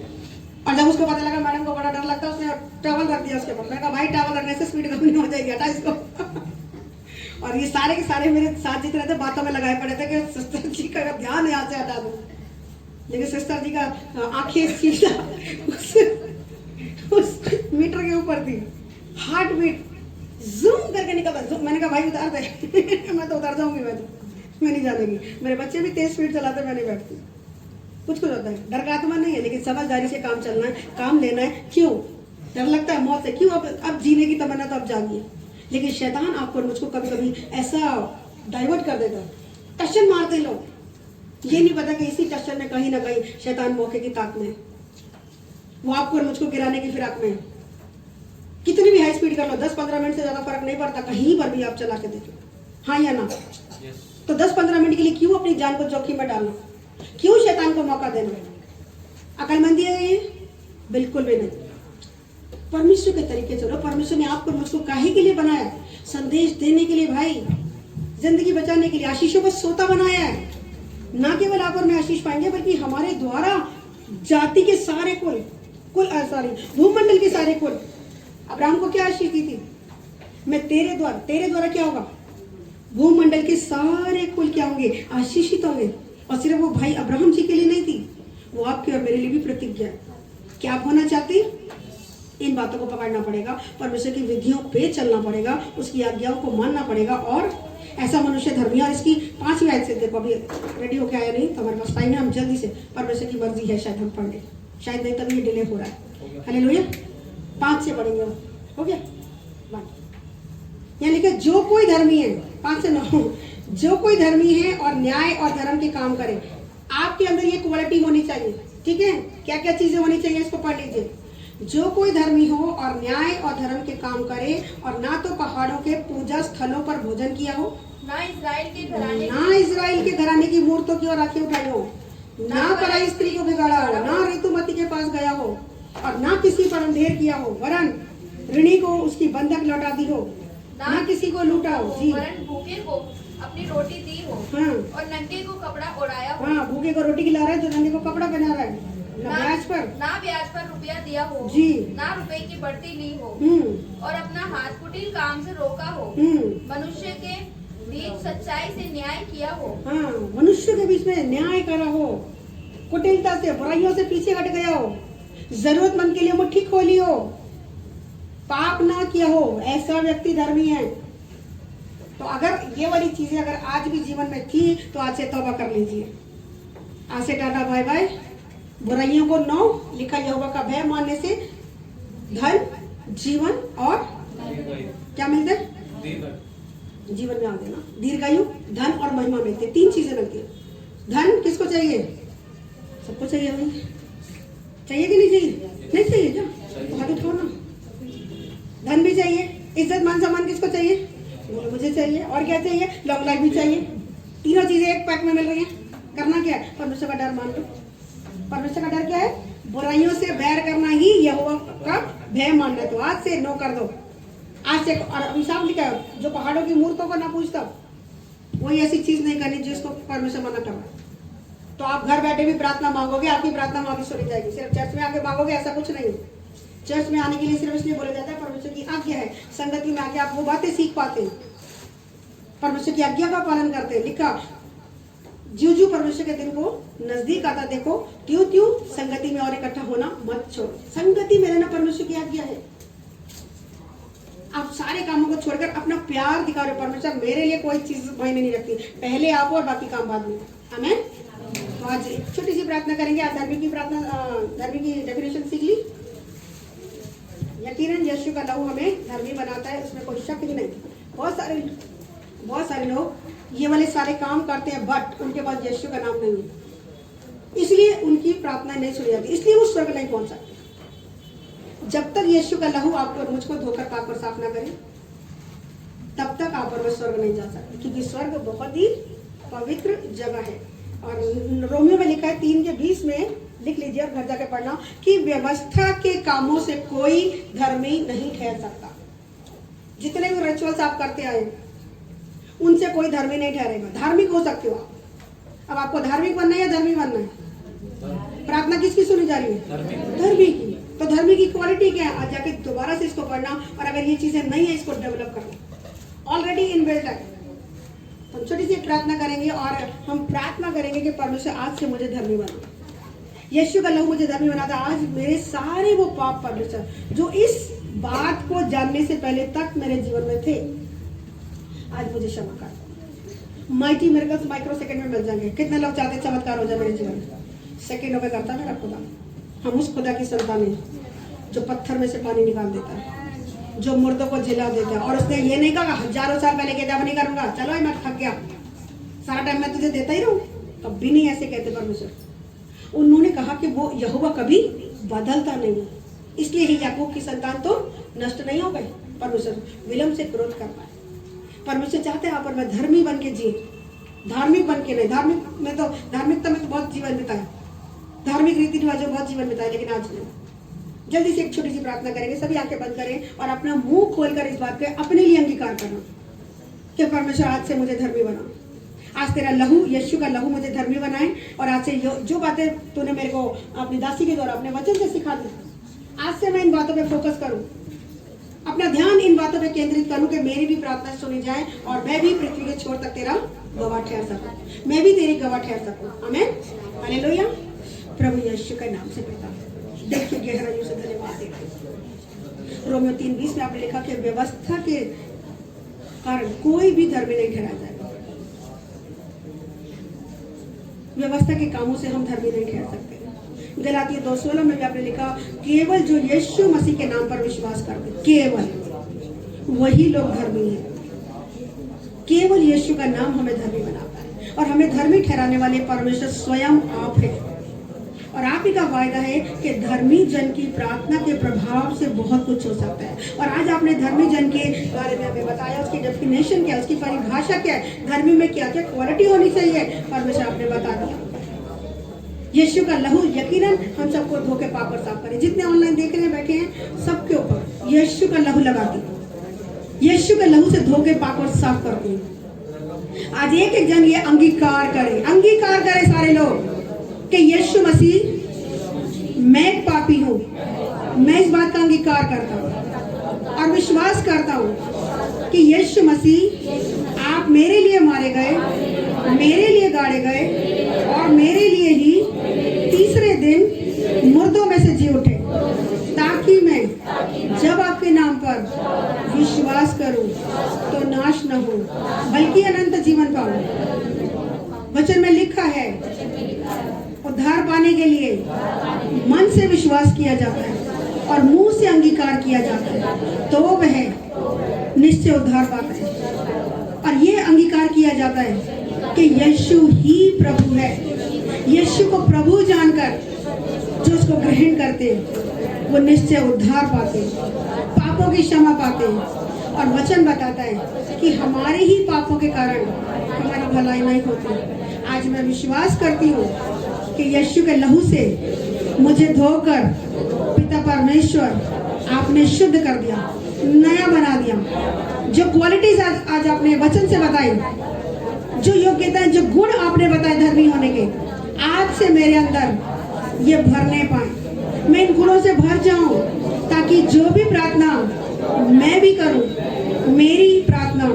और जब उसको पता लगा मैडम को बड़ा डर लगता है, उसने टॉवल रख दिया उसके ऊपर। मैंने कहा भाई टॉवल रखने से स्पीड कम नहीं हो जाएगी, हटा इसको और ये सारे के सारे मेरे साथ जितने थे बातों में लगाए पड़े थे कि सिस्टर जी का ध्यान यहाँ से हटा दो, लेकिन सिस्टर जी का आंखें सीधा उस मीटर के ऊपर थी। हार्ट बीट जूम करके निकलता। मैंने कहा भाई उतार दे मैं तो उतार जाऊंगी, मैं नहीं जानेगी। मेरे बच्चे भी तेज स्पीड चलाते, मैं नहीं बैठती। कुछ होता है, डर का आत्मा नहीं है, लेकिन समझदारी से काम चलना है, काम लेना है। क्यों डर लगता है मौत से? क्यों? अब जीने की तमन्ना तो अब जागी, लेकिन शैतान आपको मुझको कभी कभी ऐसा डाइवर्ट कर देता है, टशन मारते लोग, ये नहीं पता कि इसी टशन में कहीं ना कहीं शैतान मौके की ताक में है। वो आपको मुझको गिराने की फिराक में है। कितनी भी हाई स्पीड कर लो, 10-15 मिनट से ज्यादा फर्क नहीं पड़ता, कहीं पर भी आप चला के देखो, हाँ या ना? तो 10-15 मिनट के लिए क्यों अपनी जान को जोखिम में डालना? क्यों शैतान को मौका देना? अकलमंदी है ये? बिल्कुल भी नहीं। परमेश्वर के तरीके चलो। परमेश्वर ने आपको मुझको काहे के लिए बनाया? संदेश देने के लिए भाई, जिंदगी बचाने के लिए। आशीषों को सोता बनाया है। ना केवल आप और मैं आशीष पाएंगे, बल्कि हमारे द्वारा जाति के सारे कुल भूमंडल के सारे कुल। अब्राहम को क्या आशीष दी थी? मैं तेरे द्वारा क्या होगा? भूमंडल के सारे कुल क्या होंगे? आशीषित होंगे। और सिर्फ वो भाई अब्राहम जी के लिए नहीं थी, वो आपके और मेरे लिए भी प्रतिज्ञा है। क्या आप होना चाहते? इन बातों को पकड़ना पड़ेगा, परमेश्वर की विधियों पे चलना पड़ेगा, उसकी आज्ञाओं को मानना पड़ेगा, और ऐसा मनुष्य धर्मी। और इसकी 5वीं आयत से देखो, अभी रेडी होके आया नहीं तो हमारे पास टाइम है, हम जल्दी से, परमेश्वर की मर्जी है शायद हम पढ़ लें, शायद नहीं तभी ये डिले हो रहा है। हालेलुया। 5 से पढ़ेंगे, हो गया 1। यानी कि जो कोई धर्मी है, 5 से 9, जो कोई धर्मी है और न्याय और धर्म के काम करे। आपके अंदर ये क्वालिटी होनी चाहिए, ठीक है। क्या क्या चीजें होनी चाहिए, इसको पढ़ लीजिए। जो कोई धर्मी हो और न्याय और धर्म के काम करे, और ना तो पहाड़ों के पूजा स्थलों पर भोजन किया हो, ना इस्राएल के घराने की मूर्तों की ओर आंखें उठाई हो, ना पराई स्त्री को बिगाड़ा हो, ना ऋतुमती के पास गया हो, और ना किसी पर अंधेर किया हो, वरन ऋणी को उसकी बंधक लौटा दी हो, ना किसी को लूटा हो, जी, वरन भूखे को अपनी रोटी दी हो, हाँ, और नंगे को कपड़ा ओढ़ाया हो, हाँ, भूखे को रोटी खिला रहा है तो नंगे को कपड़ा पहना रहा है, ना ब्याज पर रुपया दिया हो, जी, ना रुपए की बढ़ती ली हो, और अपना हाथ कुटिल काम से रोका हो, मनुष्य के बीच सच्चाई से न्याय किया हो, हाँ, मनुष्य के बीच में न्याय करा हो, कुटिलता से, बुराइयों से पीछे हट गया हो, जरूरतमंद के लिए मुट्ठी खोली हो, पाप ना किया हो, ऐसा व्यक्ति धर्मी है। तो अगर ये वाली चीजें अगर आज भी जीवन में थी तो आज से तौबा कर लीजिए। आज से टाटा बाय बाय, बुराइयों को नो, लिखा यहोवा का भय मानने से धन, जीवन और क्या मिलते हैं, जीवन में आ गया ना, दीर्घायु, धन और महिमा मिलती है। 3 चीजें मिलती है। धन किसको चाहिए, सबको चाहिए भाई, चाहिए कि नहीं चाहिए, नहीं चाहिए क्या, तो हाथ उठाओ ना। धन भी चाहिए, इज्जत मान सम्मान किसको चाहिए, मुझे चाहिए, और क्या चाहिए, लॉन्ग लाइफ भी चाहिए। तीनों चीजें एक पैक में मिल रही हैं। करना क्या है, परमेश्वर का डर मान लो। परमेश्वर का डर क्या है, बुराइयों से बैर करना ही यहोवा का भय मानना। तो आज से नो कर दो, आज से। और अभिशाप लिखा है, जो पहाड़ों की मूर्तों को ना पूछता, वही ऐसी चीज नहीं करनी जिसको परमेश्वर मना कर रहा है। तो आप घर बैठे भी प्रार्थना मांगोगे, आपकी प्रार्थना वहां भी सुनी जाएगी। सिर्फ चर्च में आके मांगोगे ऐसा कुछ नहीं है। चर्च में आने के लिए सिर्फ इसलिए बोला जाता है परमेश्वर की आज्ञा है, संगति में आके आप वो बातें सीख पाते हैं, परमेश्वर की आज्ञा का पालन करते हैं। लिखा, ज्यों ज्यों परमेश्वर के दिन को नजदीक आता देखो, त्यों त्यों संगति में और इकट्ठा होना मत छोड़ो। संगति में रहना परमेश्वर की आज्ञा है। आप सारे कामों को छोड़कर अपना प्यार दिखा रहे हो। परमेश्वर मेरे लिए कोई चीज मायने नहीं रखती, पहले आप और बाकी काम बाद में। आमीन। तो आज एक छोटी सी प्रार्थना करेंगे। आज धर्मी की प्रार्थना, धर्मी की डेफिनेशन सीख ली। यकीनन यीशु का लहू हमें धर्मी बनाता है, उसमें कोई शक ही नहीं। बहुत सारे लोग ये वाले सारे काम करते हैं, बट उनके पास यीशु का नाम नहीं है, इसलिए उनकी प्रार्थना नहीं सुनी जाती, इसलिए वो स्वर्ग नहीं पहुंच सकते। जब तक यीशु का लहू आपको और मुझको धोकर पाक और साफ ना करे, तब तक आप और मैं स्वर्ग नहीं जा सकते, क्योंकि स्वर्ग बहुत ही पवित्र जगह है। और रोमियो में लिखा है 3:20 में, लिख लीजिए और घर जाके पढ़ना, कि व्यवस्था के कामों से कोई धर्मी नहीं ठहर सकता। जितने भी रिचुअल्स आप करते आए उनसे कोई धर्मी नहीं ठहरेगा। धार्मिक हो सकते हो आप। अब आपको धार्मिक बनना है या धर्मी बनना है? प्रार्थना किसकी सुनी जा रही है? धर्मी की। तो धर्मी की क्वालिटी क्या है? आज जाके दोबारा से इसको पढ़ना, और अगर ये चीजें नहीं है इसको डेवलप करना, ऑलरेडी इनबिल्ट है। हम छोटी सी प्रार्थना करेंगे और हम प्रार्थना करेंगे कि परमेश्वर आज से मुझे धर्मी बना। यीशु का लहू मुझे धर्मी बनाता। आज मेरे सारे वो पाप परमेश्वर जो इस बात को जानने से पहले तक मेरे जीवन में थे, आज मुझे क्षमा कर। माइटी मिरेकल्स माइक्रो सेकंड में मिल जाएंगे। कितने लोग चाहते हैं चमत्कार हो जाए मेरे जीवन में? सेकंडों में करता मेरा खुदा। हम उस खुदा की संतान हैं जो पत्थर में से पानी निकाल देता है, जो मुर्दों को जिला देता है। और उसने ये नहीं कहा हजारों साल पहले के, अब नहीं करूंगा, चलो मैं थक गया, सारा टाइम मैं तुझे देता ही रहूं। कभी नहीं ऐसे कहते परमेश्वर। उन्होंने कहा कि वो यहोवा कभी बदलता नहीं है, इसलिए ही याकूब की संतान तो नष्ट नहीं हो गई। परमेश्वर विलंब से क्रोध कर पाए। परमेश्वर चाहते हैं आप और मैं धर्मी बन के जिए, धार्मिक बन के नहीं। धार्मिकता में तो बहुत जीवन बिताया, धार्मिक रीति रिवाजों में बहुत जीवन बिताया, लेकिन आज नहीं। जल्दी से एक छोटी सी प्रार्थना करेंगे। सभी आंखें बंद करें और अपना मुंह खोलकर इस बात पे अपने लिए अंगीकार करना कि परमेश्वर आज से मुझे धर्मी बना। आज तेरा लहू, यीशु का लहू मुझे धर्मी बनाए। और आज से जो बातें तूने मेरे को अपनी दासी के द्वारा अपने वचन से सिखा दी, आज से मैं इन बातों पे फोकस करूं, अपना ध्यान इन बातों पे केंद्रित करूं कि मेरी भी प्रार्थना सुनी जाए और मैं भी पृथ्वी के छोर तक तेरा गवाह ठहर सकूं, मैं भी तेरी गवाह ठहर सकूं। आमीन, हालेलुया। प्रभु यीशु के नाम से पिता, देखिए गहराइयों से धन्यवाद देते हैं। रोमियो 3:20 में आपने लिखा कि व्यवस्था के कारण कोई भी धर्मी नहीं ठहराया जाएगा। व्यवस्था के कामों से हम धर्मी नहीं ठहर सकते। गलातियों 2:16 में भी आपने लिखा केवल जो यीशु मसीह के नाम पर विश्वास करते, केवल वही लोग धर्मी हैं। केवल यीशु का नाम हमें धर्मी बनाता है और हमें धर्मी ठहराने वाले परमेश्वर स्वयं आप है। और आप ही का वायदा है कि धर्मी जन की प्रार्थना के प्रभाव से बहुत कुछ हो सकता है। और आज आपने धर्मी जन के बारे में हमें बताया, उसकी डेफिनेशन क्या है, उसकी परिभाषा क्या है, धर्मी में क्या क्या क्वालिटी होनी चाहिए, परमेश्वर आपने बता दिया। यीशु का लहू यकीनन हम सबको धो के पाप और साफ करे। जितने ऑनलाइन देख रहे हैं बैठे हैं सबके ऊपर यीशु का लहू लगाती, यीशु के लहू से धो के पाप और साफ करती। आज एक एक जन ये अंगीकार करे सारे लोग कि यीशु मसीह मैं एक पापी हूँ। मैं इस बात का अंगीकार करता हूँ और विश्वास करता हूँ कि यीशु मसीह आप मेरे लिए मारे गए, मेरे लिए गाड़े गए और मेरे लिए ही तीसरे दिन मुर्दों में से जी उठे, ताकि मैं जब आपके नाम पर विश्वास करूं तो नाश न हो बल्कि अनंत जीवन पाऊं। वचन में लिखा है उद्धार पाने के लिए मन से विश्वास किया जाता है और मुंह से अंगीकार किया जाता है तो वह निश्चय उद्धार पाता है। और ये अंगीकार किया जाता है कि यीशु ही प्रभु है। यीशु को प्रभु जानकर जो उसको ग्रहण करते वो निश्चय उद्धार पाते, पापों की क्षमा पाते। और वचन बताता है कि हमारे ही पापों के कारण हमारी भलाई नहीं होती। आज मैं विश्वास करती हूँ कि यीशु के लहू से मुझे धोकर पिता परमेश्वर आपने शुद्ध कर दिया, नया बना दिया। जो क्वालिटीज आज आपने वचन से बताई, जो योग्यताएं, जो गुण आपने बताए धर्मी होने के, आज से मेरे अंदर ये भरने पाए। मैं इन गुणों से भर जाऊं ताकि जो भी प्रार्थना मैं भी करूं, मेरी प्रार्थना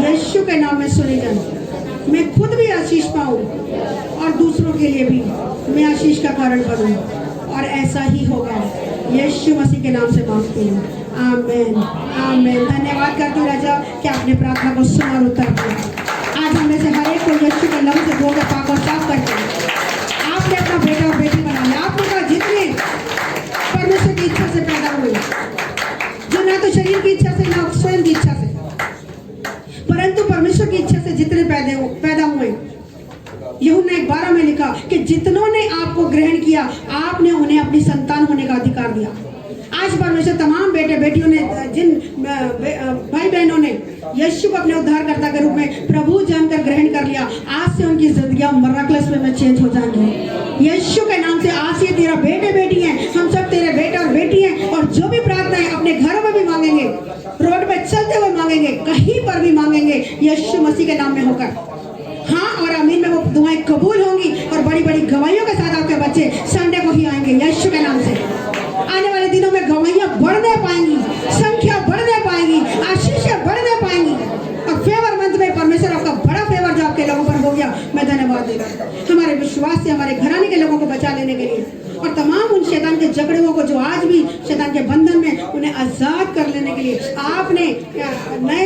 यीशु के नाम में सुनी जाए। मैं खुद भी आशीष पाऊं और दूसरों के लिए भी मैं आशीष का कारण बनूं। और ऐसा ही होगा, यीशु मसीह के नाम से मांगती हूँ, आमीन आमीन। धन्यवाद करती हूँ राजा कि आपने प्रार्थना को सुना और उत्तर दिया। आज हमें से हर एक को यीशु के लहू से धोकर पाक और साफ करके आपने अपना बेटा और बेटी बना लिया। आपने कहा जितने परमेश्वर की इच्छा से पैदा हुए, जो ना तो शरीर की इच्छा से ना स्वयं की इच्छा से, परंतु परमेश्वर की इच्छा से जितने पैदा हुए, यूहन्ना 1:12 में लिखा कि जितनों ने आपको ग्रहण किया आपने उन्हें अपनी संतान होने का अधिकार दिया। आज परमेश्वर तमाम बेटे बेटियों ने, जिन भाई बहनों ने यीशु को अपने उद्धारकर्ता के रूप में प्रभु जानकर ग्रहण कर लिया, आज से उनकी जिंदगियां मराकलस में चेंज हो जाएंगी। यीशु के नाम से आज ये तेरा बेटे बेटी हैं, हम सब तेरे बेटे और बेटी हैं। और जो भी प्रार्थनाएं अपने घरों में भी मांगेंगे, रोड पे चलते हुए मांगेंगे, कहीं पर भी मांगेंगे, यीशु मसीह के नाम में होकर हाँ और आमीन में वो दुआएं कबूल होंगी और बड़ी बड़ी गवाहियों के साथ आपके बच्चे संडे को ही आएंगे यीशु के नाम से। आने वाले दिनों में गवाहियां बढ़ने पाएंगी, संख्या बढ़ने पाएंगी, आशीषें बढ़ने पाएंगी और फेवर मंथ में परमेश्वर आपका बड़ा फेवर जो आपके लोगों पर हो गया, मैं धन्यवाद देता हूं। हमारे विश्वास से हमारे घराने के लोगों को बचा लेने के लिए और तमाम उन शैतान के झगड़ों को जो आज भी शैतान के बंधन में, उन्हें आजाद कर लेने के लिए आपने नए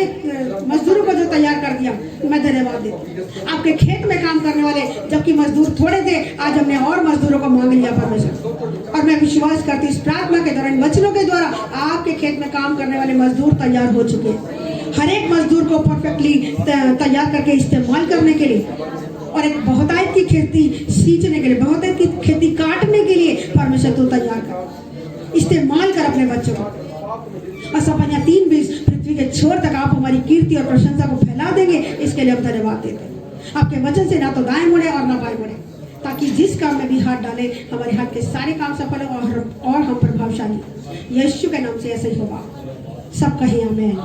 मजदूरों को जो तैयार कर दिया, मैं धन्यवाद देती हूं। आपके खेत में काम करने वाले जबकि मजदूर थोड़े थे, आज हमने और मजदूरों को मांग लिया परमेश्वर। और मैं विश्वास करती हूं इस प्रार्थना के दौरान वचनों के द्वारा आपके खेत में काम करने वाले मजदूर तैयार हो चुके हैं। हर एक मजदूर को परफेक्टली तैयार करके इस्तेमाल करने के लिए और एक बहुतायत की खेती सींचने के लिए, बहुतायत की खेती काटने के लिए परमेश्वर तू तैयार कर, इस्तेमाल कर अपने बच्चों को। और सपनिया 3:20 पृथ्वी के छोर तक आप हमारी कीर्ति और प्रशंसा को फैला देंगे, इसके लिए हम धन्यवाद देते हैं। आपके वचन से ना तो दाएं मुड़े और ना बाएं मुड़े, ताकि जिस काम में भी हाथ डाले हमारे हाथ के सारे काम सफल हो और हम प्रभावशाली। यीशु के नाम से ऐसे ही होगा। सब कहिए आमीन।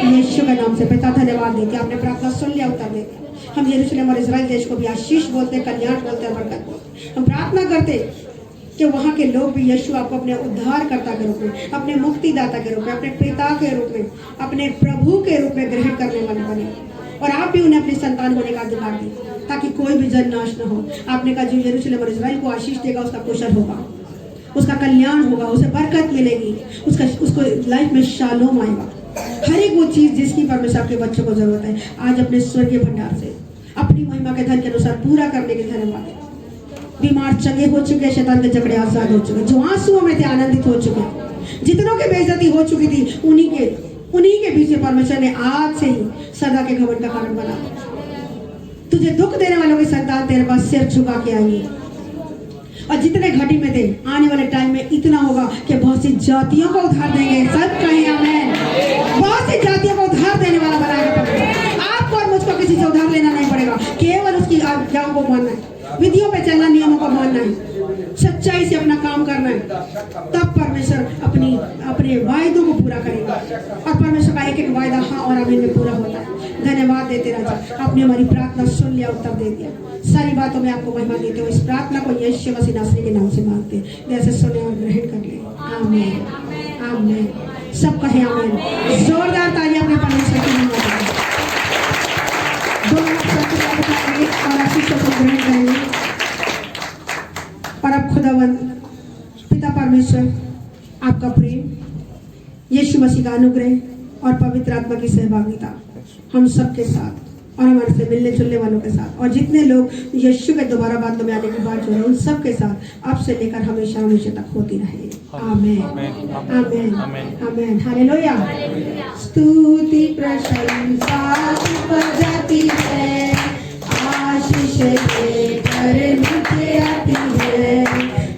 यीशु के नाम से पिता धन्यवाद देते, आपने प्रार्थना सुन लिया, उत्तर देते। हम यरूशलेम और इजराइल देश को भी आशीष बोलते, कल्याण बोलते और बरकत बोलते। हम प्रार्थना करते कि वहाँ के लोग भी यीशु आपको अपने उद्धारकर्ता के रूप में, अपने मुक्तिदाता के रूप में, अपने पिता के रूप में, अपने प्रभु के रूप में ग्रहण करने वाले बने और आप भी उन्हें अपनी संतान होने का अधिकार दें ताकि कोई भी जन नाश न हो। आपने कहा जो यरूशलेम और इजराइल को आशीष देगा उसका कुशल होगा। उसका कल्याण होगा, उसे बरकत मिलेगी, उसको लाइफ में शालोम आएगा। हर एक वो चीज जिसकी परमेश्वर के बच्चों को जरूरत है, आज अपने स्वर्गीय भंडार से अपनी महिमा के धन के अनुसार पूरा करने के धन्यवाद है। बीमार चंगे हो चुके, शैतान के जकड़े आजाद हो चुके, जो आंसुओं में थे आनंदित हो चुके, जितनों के बेइज्जती हो चुकी थी उन्हीं के बीच में परमेश्वर ने आज से ही सदा के घमंड का कारण बना दिया। तुझे दुख देने वालों के संतान तेरे पास सिर झुका के आएंगे, और जितने घटी में थे आने वाले टाइम में इतना होगा कि बहुत सी जातियों को उधार देंगे। सब कहें आमीन। बहुत सी जातियों को उधार देने वाला बनाएगा परमेश्वर। आपको और मुझको किसी से उधार लेना नहीं पड़ेगा, केवल उसकी आज्ञाओं को मानना है, विधियों पे चलना, नियमों को मानना है, सच्चाई से अपना काम करना है, तब परमेश्वर अपने वायदों को पूरा करेगा। और परमेश्वर का एक एक वायदा हाँ और आमीन में पूरा होता है। धन्यवाद देते राजा, आपने हमारी प्रार्थना सुन लिया, उत्तर दे दिया। सारी बातों में आपको महिमा देते हो। इस प्रार्थना को यीशु मसीह नासरी के नाम से मांगते हैं, जैसे सुने और ग्रहण कर ले। आमीन आमीन। सब कहें आमीन। जोरदार तालियां अपने परमेश्वर की महिमा करें। दोनों और आशीष को ग्रहण करेंगे। और अब खुदावन पिता परमेश्वर आपका प्रेम, यीशु मसीह का अनुग्रह और पवित्र आत्मा की सहभागिता हम सबके साथ और हमारे से मिलने जुलने वालों के साथ, और जितने लोग यीशु के दोबारा बाद में आने की बात जो है उन सब के साथ अब से लेकर हमेशा हमेशा तक होती रहे। आमीन आमीन आमीन। हालेलुया। स्तुति प्रशंसा जाती है, आशीष देकर नीचे आती है।